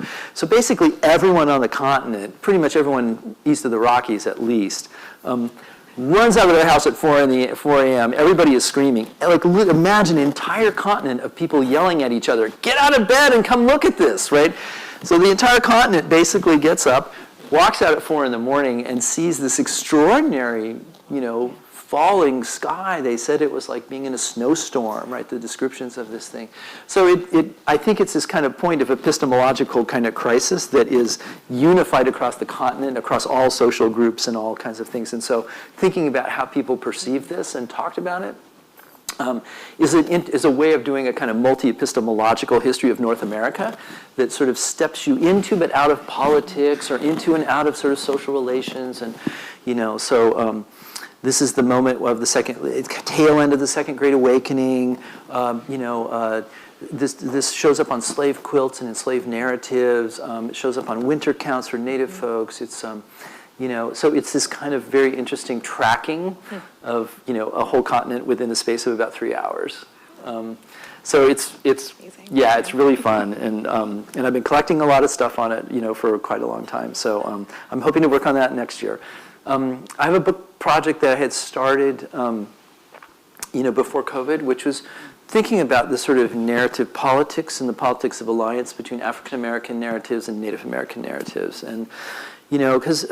basically everyone on the continent, pretty much everyone east of the Rockies at least, runs out of their house at 4 a.m. Everybody is screaming. Like, imagine an entire continent of people yelling at each other, get out of bed and come look at this, right? So the entire continent basically gets up, walks out at 4 in the morning, and sees this extraordinary, you know, falling sky. They said it was like being in a snowstorm, right? The descriptions of this thing. So I think it's this kind of point of epistemological kind of crisis that is unified across the continent, across all social groups and all kinds of things. And so thinking about how people perceive this and talked about it, is a way of doing a kind of multi-epistemological history of North America that sort of steps you into but out of politics or into and out of sort of social relations. And, you know, so this is the moment of the tail end of the Second Great Awakening. You know, this shows up on slave quilts and enslaved narratives. It shows up on winter counts for Native folks. It's you know, so it's this kind of very interesting tracking of, you know, a whole continent within the space of about 3 hours. So it's yeah, it's really fun, and I've been collecting a lot of stuff on it, you know, for quite a long time. So I'm hoping to work on that next year. I have a book project that I had started, you know, before COVID, which was thinking about the sort of narrative politics and the politics of alliance between African American narratives and Native American narratives, and you know, because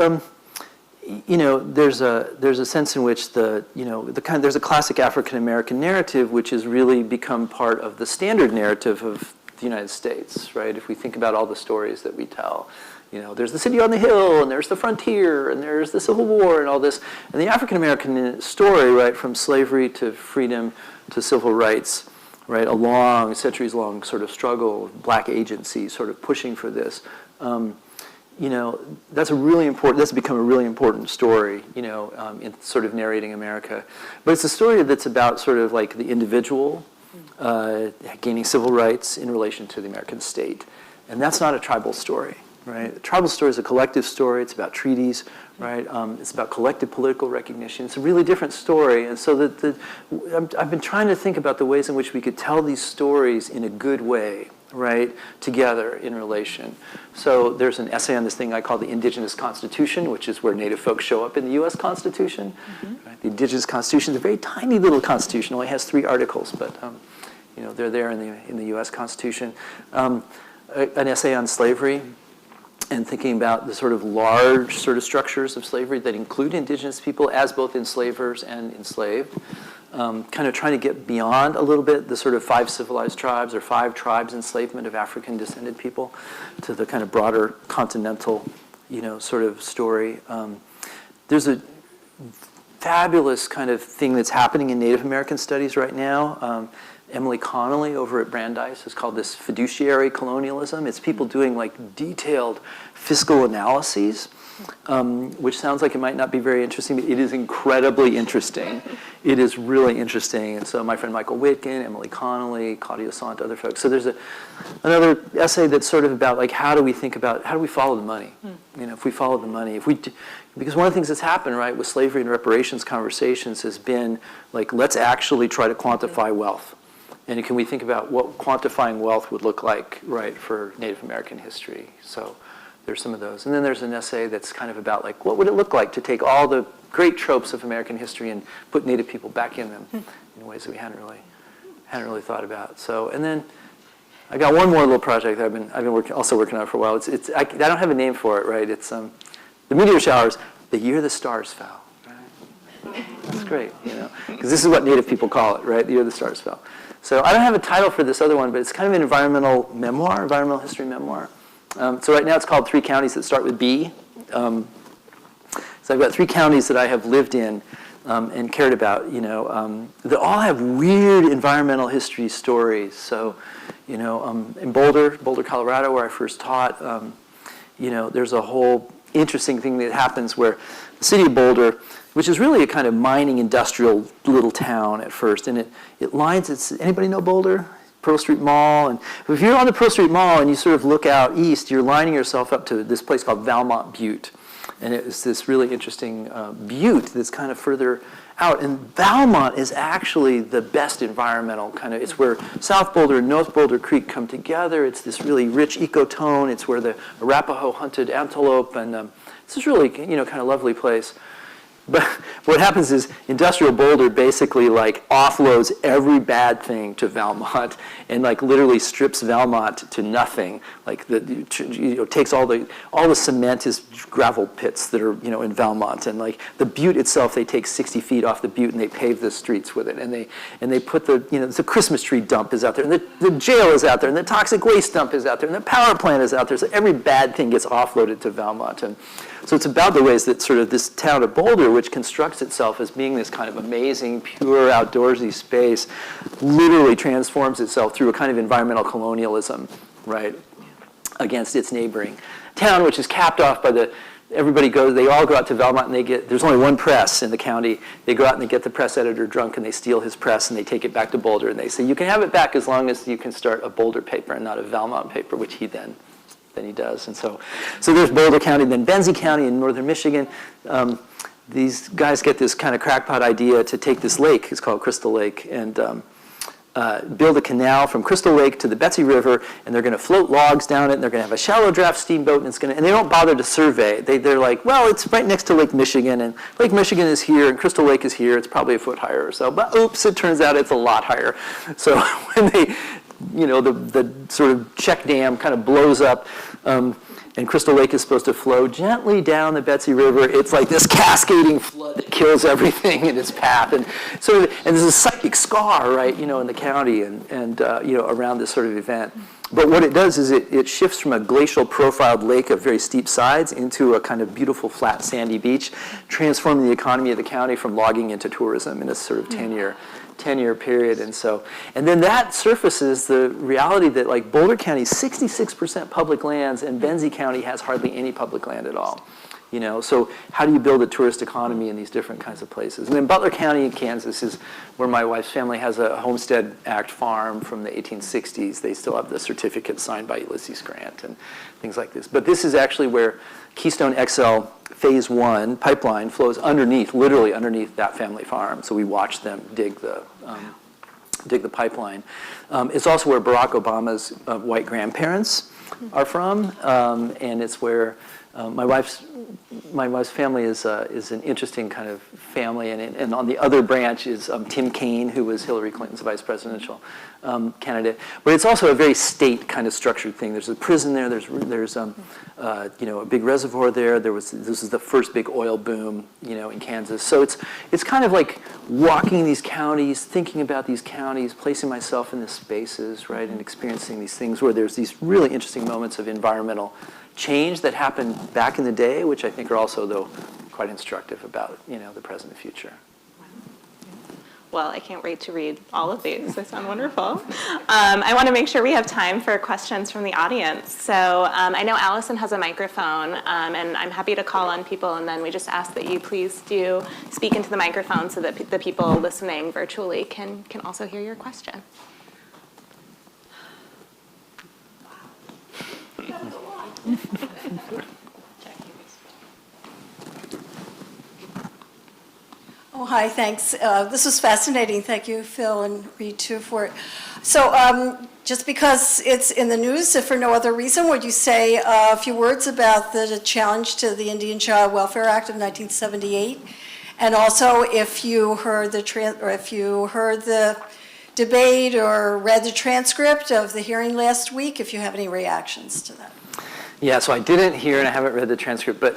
you know, there's a sense in which there's a classic African American narrative which has really become part of the standard narrative of the United States, right? If we think about all the stories that we tell, there's the city on the hill, and there's the frontier, and there's the Civil War, and all this. And the African American story, right, from slavery to freedom to civil rights, right, a long, centuries-long sort of struggle, black agency sort of pushing for this. That's become a really important story, in sort of narrating America. But it's a story that's about sort of like the individual gaining civil rights in relation to the American state. And that's not a tribal story, right? A tribal story is a collective story. It's about treaties, right? It's about collective political recognition. It's a really different story. And so I've been trying to think about the ways in which we could tell these stories in a good way, right, together in relation. So there's an essay on this thing I call the Indigenous Constitution, which is where Native folks show up in the U.S. Constitution. Right? The Indigenous Constitution is a very tiny little constitution, only has 3 articles, but they're there in the U.S. Constitution. An essay on slavery and thinking about the sort of large sort of structures of slavery that include indigenous people as both enslavers and enslaved. Kind of trying to get beyond a little bit the sort of 5 civilized tribes or 5 tribes enslavement of African descended people to the kind of broader continental, sort of story. There's a fabulous kind of thing that's happening in Native American studies right now. Emily Connolly over at Brandeis has called this fiduciary colonialism. It's people doing like detailed fiscal analyses, which sounds like it might not be very interesting, but it is incredibly interesting. It is really interesting. And so my friend Michael Witkin, Emily Connolly, Claudia Sant, other folks. So there's another essay that's sort of about like how do we follow the money? If we follow the money, because one of the things that's happened, right, with slavery and reparations conversations has been like, let's actually try to quantify wealth. And can we think about what quantifying wealth would look like, right, for Native American history? So there's some of those. And then there's an essay that's kind of about like, what would it look like to take all the great tropes of American history and put Native people back in them in ways that we hadn't really thought about. So, and then I got one more little project that I've been working on for a while. I don't have a name for it, right? It's the meteor showers, the year the stars fell. Right? That's great, because this is what Native people call it, right? The year the stars fell. So I don't have a title for this other one, but it's kind of an environmental history memoir. So right now it's called 3 Counties that start with B. So I've got 3 counties that I have lived in and cared about, that all have weird environmental history stories. So, in Boulder, Colorado, where I first taught, there's a whole interesting thing that happens where the city of Boulder, which is really a kind of mining industrial little town at first, and it lines, anybody know Boulder? Pearl Street Mall, and if you're on the Pearl Street Mall and you sort of look out east, you're lining yourself up to this place called Valmont Butte, and it's this really interesting butte that's kind of further out, and Valmont is actually the best environmental kind of, it's where South Boulder and North Boulder Creek come together. It's this really rich ecotone. It's where the Arapaho hunted antelope, and it's this really, kind of lovely place. But what happens is industrial Boulder basically like offloads every bad thing to Valmont and like literally strips Valmont to nothing. Like takes all the cement is gravel pits that are in Valmont, and like the butte itself, they take 60 feet off the butte and they pave the streets with it, and they put the Christmas tree dump is out there, and the jail is out there, and the toxic waste dump is out there, and the power plant is out there. So every bad thing gets offloaded to Valmont. And so it's about the ways that sort of this town of Boulder, which constructs itself as being this kind of amazing, pure, outdoorsy space, literally transforms itself through a kind of environmental colonialism, right, against its neighboring town, which is capped off by they all go out to Valmont, and there's only one press in the county. They go out and they get the press editor drunk, and they steal his press, and they take it back to Boulder, and they say, you can have it back as long as you can start a Boulder paper and not a Valmont paper, which he then he does. And so there's Boulder County, then Benzie County in northern Michigan. These guys get this kind of crackpot idea to take this lake, it's called Crystal Lake, and build a canal from Crystal Lake to the Betsy River, and they're going to float logs down it, and they're going to have a shallow draft steamboat, and they don't bother to survey. They're like, well, it's right next to Lake Michigan, and Lake Michigan is here, and Crystal Lake is here. It's probably a foot higher or so, but oops, it turns out it's a lot higher. So when the sort of check dam kind of blows up, and Crystal Lake is supposed to flow gently down the Betsy River. It's like this cascading flood that kills everything in its path, and there's a psychic scar, right, in the county and around this sort of event. But what it does is it shifts from a glacial profiled lake of very steep sides into a kind of beautiful flat sandy beach, transforming the economy of the county from logging into tourism in a sort of 10-year period. And then that surfaces the reality that like Boulder County is 66% public lands and Benzie County has hardly any public land at all. So how do you build a tourist economy in these different kinds of places? And then Butler County in Kansas is where my wife's family has a Homestead Act farm from the 1860s. They still have the certificate signed by Ulysses Grant and things like this. But this is actually where Keystone XL Phase 1 pipeline flows underneath, literally underneath that family farm. So we watch them dig the pipeline. It's also where Barack Obama's white grandparents are from, and it's where my wife's family is an interesting kind of family, and on the other branch is Tim Kaine, who was Hillary Clinton's vice presidential candidate. But it's also a very state kind of structured thing. There's a prison there. There's a big reservoir there. This is the first big oil boom in Kansas. So it's kind of like walking these counties, thinking about these counties, placing myself in the spaces, right, and experiencing these things where there's these really interesting moments of environmental change that happened back in the day, which I think are also, though, quite instructive about, the present and future. Well, I can't wait to read all of these. They sound wonderful. I want to make sure we have time for questions from the audience. So I know Allison has a microphone, and I'm happy to call on people, and then we just ask that you please do speak into the microphone so that the people listening virtually can also hear your question. Oh, hi, thanks. This was fascinating. Thank you, Phil and Reed, too, for it. So just because it's in the news, if for no other reason, would you say a few words about the challenge to the Indian Child Welfare Act of 1978? And also, if you heard the debate or read the transcript of the hearing last week, if you have any reactions to that. Yeah, so I didn't hear and I haven't read the transcript, but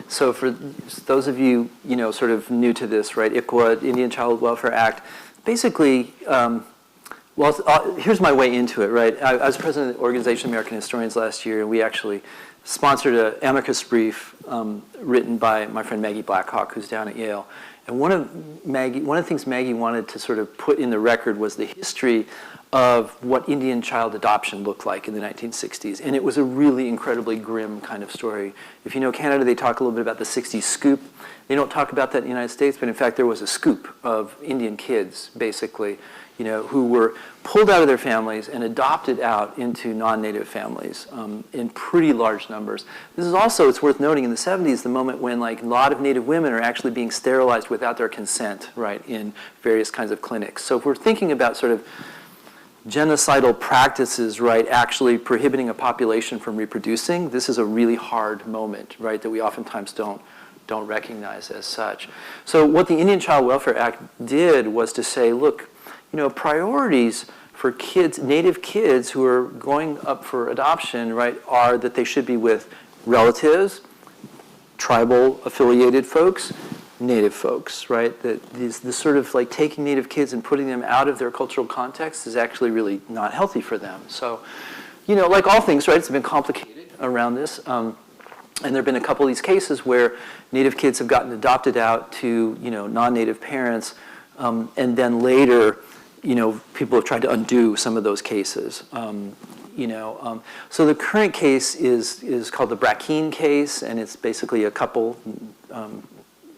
so for those of you, sort of new to this, right, ICWA, Indian Child Welfare Act, basically, here's my way into it, right? I was president of the Organization of American Historians last year, and we actually sponsored an amicus brief written by my friend Maggie Blackhawk, who's down at Yale. And one of the things Maggie wanted to sort of put in the record was the history of what Indian child adoption looked like in the 1960s. And it was a really incredibly grim kind of story. If you know Canada, they talk a little bit about the 60s scoop. They don't talk about that in the United States, but in fact there was a scoop of Indian kids, basically, who were pulled out of their families and adopted out into non-native families in pretty large numbers. This is also, it's worth noting, in the 70s, the moment when like a lot of Native women are actually being sterilized without their consent, right, in various kinds of clinics. So if we're thinking about sort of genocidal practices, right, actually prohibiting a population from reproducing, this is a really hard moment, right, that we oftentimes don't recognize as such. So what the Indian Child Welfare Act did was to say, look, priorities for kids, Native kids who are going up for adoption, right, are that they should be with relatives, tribal affiliated folks, Native folks, right? That this sort of like taking Native kids and putting them out of their cultural context is actually really not healthy for them. So, like all things, right, it's been complicated around this. And there have been a couple of these cases where Native kids have gotten adopted out to, non-Native parents, and then later, people have tried to undo some of those cases. So the current case is called the Brackeen case, and it's basically a couple,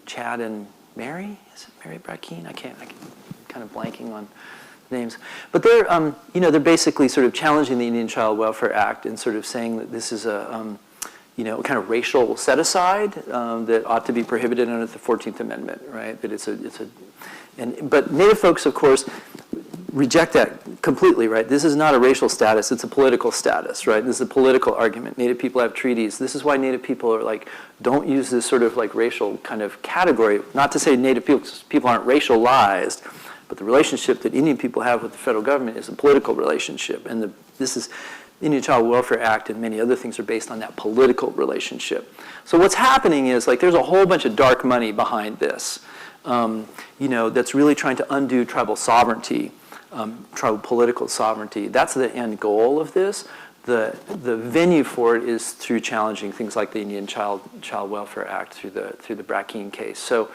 Chad and Mary? Is it Mary Brackeen? I'm kind of blanking on names. But they're, they're basically sort of challenging the Indian Child Welfare Act and sort of saying that this is a, kind of racial set-aside that ought to be prohibited under the 14th Amendment, right? That but Native folks, of course, reject that completely, right? This is not a racial status, it's a political status, right? This is a political argument. Native people have treaties. This is why Native people are like, don't use this sort of like racial kind of category. Not to say Native people aren't racialized, but the relationship that Indian people have with the federal government is a political relationship. And this is, the Indian Child Welfare Act and many other things are based on that political relationship. So what's happening is like there's a whole bunch of dark money behind this, that's really trying to undo tribal sovereignty tribal political sovereignty. That's the end goal of this. The venue for it is through challenging things like the Indian Child Welfare Act through the Brackeen case. So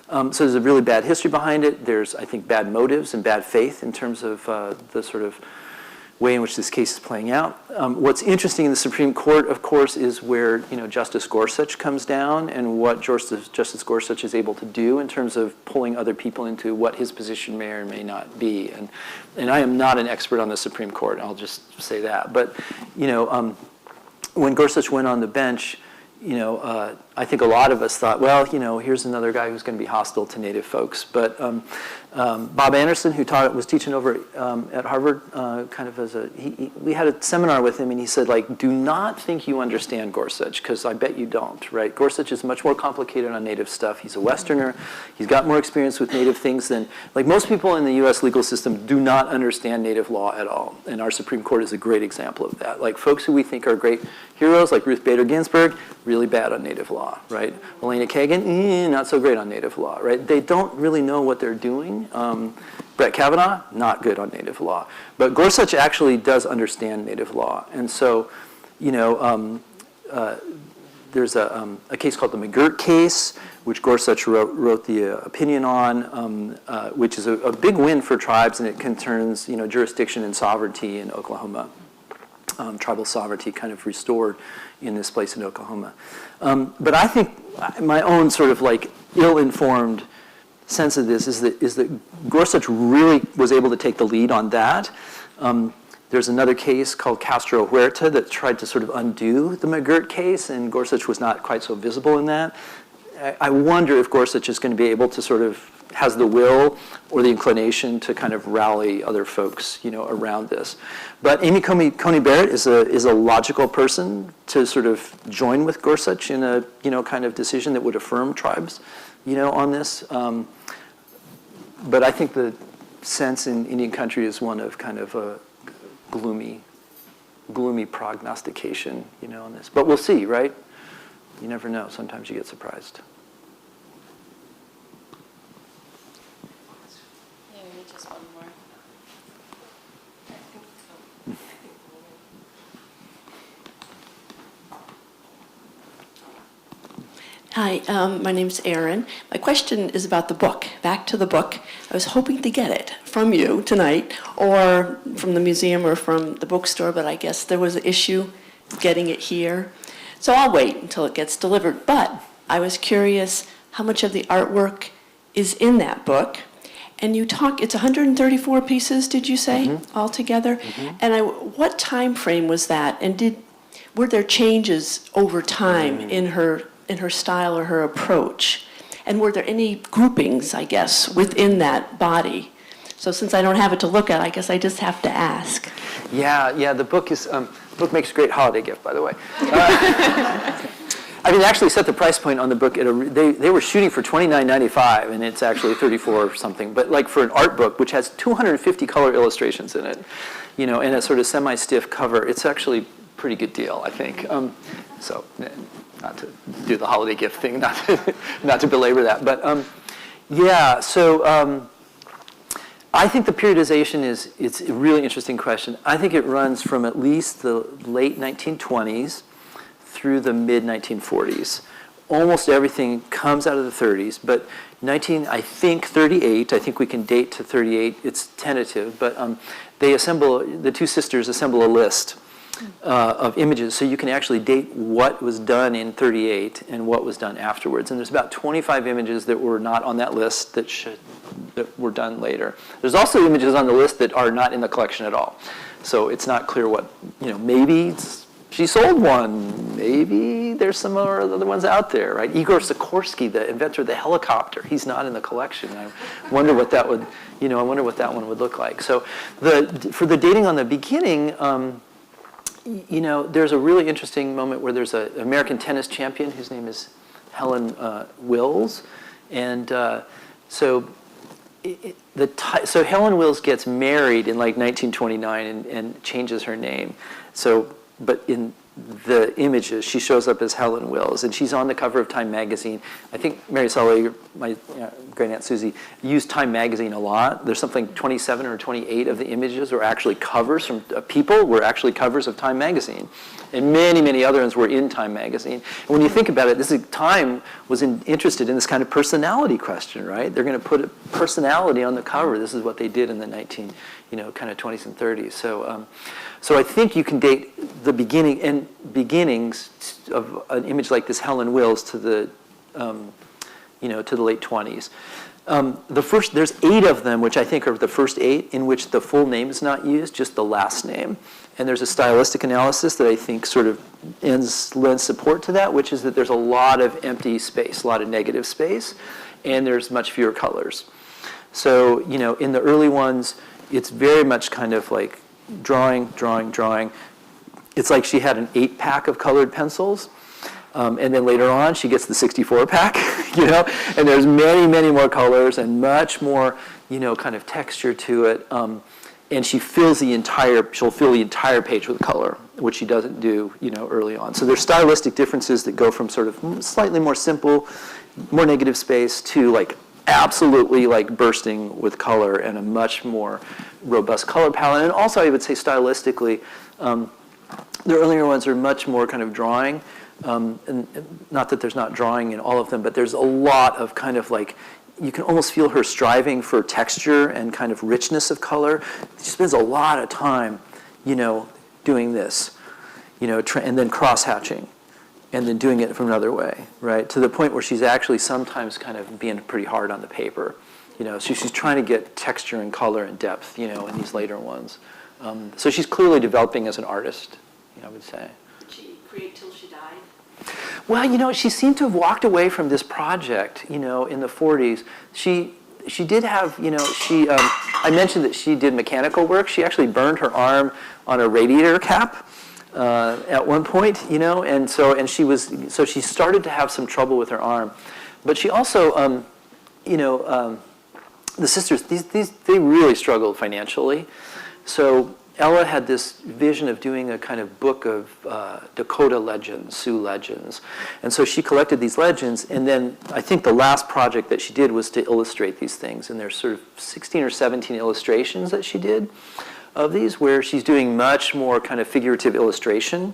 there's a really bad history behind it. There's, I think, bad motives and bad faith in terms of the sort of way in which this case is playing out. What's interesting in the Supreme Court, of course, is where Justice Gorsuch comes down and what Justice Gorsuch is able to do in terms of pulling other people into what his position may or may not be. And I am not an expert on the Supreme Court. I'll just say that. But when Gorsuch went on the bench, I think a lot of us thought, well, here's another guy who's going to be hostile to Native folks. But Bob Anderson, who was teaching over at Harvard, kind of we had a seminar with him, and he said, like, do not think you understand Gorsuch, because I bet you don't, right? Gorsuch is much more complicated on Native stuff. He's a Westerner. He's got more experience with Native things than, like, most people in the U.S. legal system do not understand Native law at all. And our Supreme Court is a great example of that. Like, folks who we think are great heroes, like Ruth Bader Ginsburg, really bad on Native law, right? Elena Kagan, not so great on Native law, right? They don't really know what they're doing. Brett Kavanaugh, not good on Native law. But Gorsuch actually does understand Native law. And so, there's a case called the McGirt case, which Gorsuch wrote the opinion on, which is a big win for tribes, and it concerns, jurisdiction and sovereignty in Oklahoma. Tribal sovereignty kind of restored in this place in Oklahoma. But I think my own sort of like ill-informed sense of this is that Gorsuch really was able to take the lead on that. There's another case called Castro Huerta that tried to sort of undo the McGirt case, and Gorsuch was not quite so visible in that. I wonder if Gorsuch is going to be able to sort of has the will or the inclination to kind of rally other folks, around this. But Amy Coney Barrett is a logical person to sort of join with Gorsuch in a, kind of decision that would affirm tribes, on this. But I think the sense in Indian country is one of kind of a gloomy prognostication, on this. But we'll see, right? You never know. Sometimes you get surprised. Just one more. Hi, my name's Erin. My question is about the book. Back to the book. I was hoping to get it from you tonight, or from the museum, or from the bookstore, but I guess there was an issue getting it here. So I'll wait until it gets delivered. But I was curious how much of the artwork is in that book. And you talk, it's 134 pieces, did you say, altogether? And what time frame was that? And were there changes over time in her style or her approach? And were there any groupings, I guess, within that body? So since I don't have it to look at, I guess I just have to ask. Yeah, the book is, book makes a great holiday gift, by the way. I mean, they actually set the price point on the book they were shooting for $29.95, and it's actually $34 or something. But like for an art book, which has 250 color illustrations in it, and a sort of semi-stiff cover, it's actually a pretty good deal, I think. So, not to do the holiday gift thing, not to belabor that, but so I think the periodization it's a really interesting question. I think it runs from at least the late 1920s through the mid-1940s. Almost everything comes out of the 30s, but I think 38, I think we can date to 38, it's tentative, but the two sisters assemble a list of images, so you can actually date what was done in 38 and what was done afterwards. And there's about 25 images that were not on that list that were done later. There's also images on the list that are not in the collection at all. So it's not clear what, maybe she sold one, maybe there's some other ones out there, right? Igor Sikorsky, the inventor of the helicopter, he's not in the collection. I wonder what that would, one would look like. So for the dating on the beginning, there's a really interesting moment where there's an American tennis champion whose name is Helen Wills, and so Helen Wills gets married in like 1929 and changes her name. So, but in the images, she shows up as Helen Wills, and she's on the cover of Time magazine. I think Mary Sully, my great aunt Susie, used Time magazine a lot. There's something 27 or 28 of the images were actually covers from people were actually covers of Time magazine, and many, many other ones were in Time magazine. And when you think about it, Time was interested in this kind of personality question, right? They're going to put a personality on the cover. This is what they did in the kind of 20s and 30s. So I think you can date the beginnings of an image like this Helen Wills to the to the late 20s. There's 8 of them, which I think are the first 8, in which the full name is not used, just the last name. And there's a stylistic analysis that I think sort of lends support to that, which is that there's a lot of empty space, a lot of negative space, and there's much fewer colors. So, in the early ones, it's very much kind of like drawing. It's like she had an 8-pack of colored pencils, and then later on she gets the 64-pack, and there's many, many more colors and much more, kind of texture to it. And she'll fill the entire page with color, which she doesn't do, early on. So there's stylistic differences that go from sort of slightly more simple, more negative space to like absolutely like bursting with color and a much more robust color palette. And also I would say stylistically, the earlier ones are much more kind of drawing. And not that there's not drawing in all of them, but there's a lot of kind of like, you can almost feel her striving for texture and kind of richness of color. She spends a lot of time, doing this, and then cross-hatching, and then doing it from another way, right? To the point where she's actually sometimes kind of being pretty hard on the paper. So she's trying to get texture and color and depth, in these later ones. So she's clearly developing as an artist, I would say. Did she create till she died? Well, she seemed to have walked away from this project, in the 40s. She did have, I mentioned that she did mechanical work. She actually burned her arm on a radiator cap at one point, and so she started to have some trouble with her arm. But she also, the sisters, they really struggled financially. So Ella had this vision of doing a kind of book of Dakota legends, Sioux legends. And so she collected these legends, and then I think the last project that she did was to illustrate these things. And there's sort of 16 or 17 illustrations that she did of these, where she's doing much more kind of figurative illustration,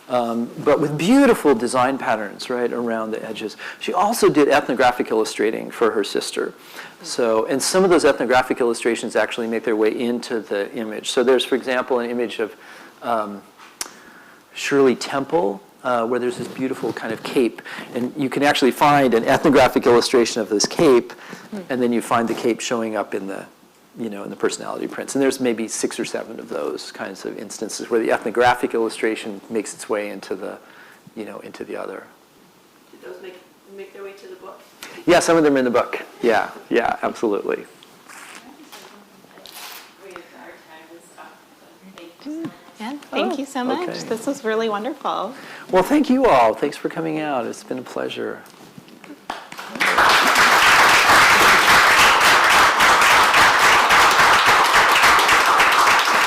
but with beautiful design patterns right around the edges. She also did ethnographic illustrating for her sister. So, and some of those ethnographic illustrations actually make their way into the image. So there's, for example, an image of Shirley Temple, where there's this beautiful kind of cape. And you can actually find an ethnographic illustration of this cape, and then you find the cape showing up in the, in the personality prints. And there's maybe 6 or 7 of those kinds of instances where the ethnographic illustration makes its way into the, into the other. Did those make their way to the book? Yeah, some of them are in the book. Yeah, absolutely. Yeah, thank you so much. Okay. This was really wonderful. Well, thank you all. Thanks for coming out. It's been a pleasure.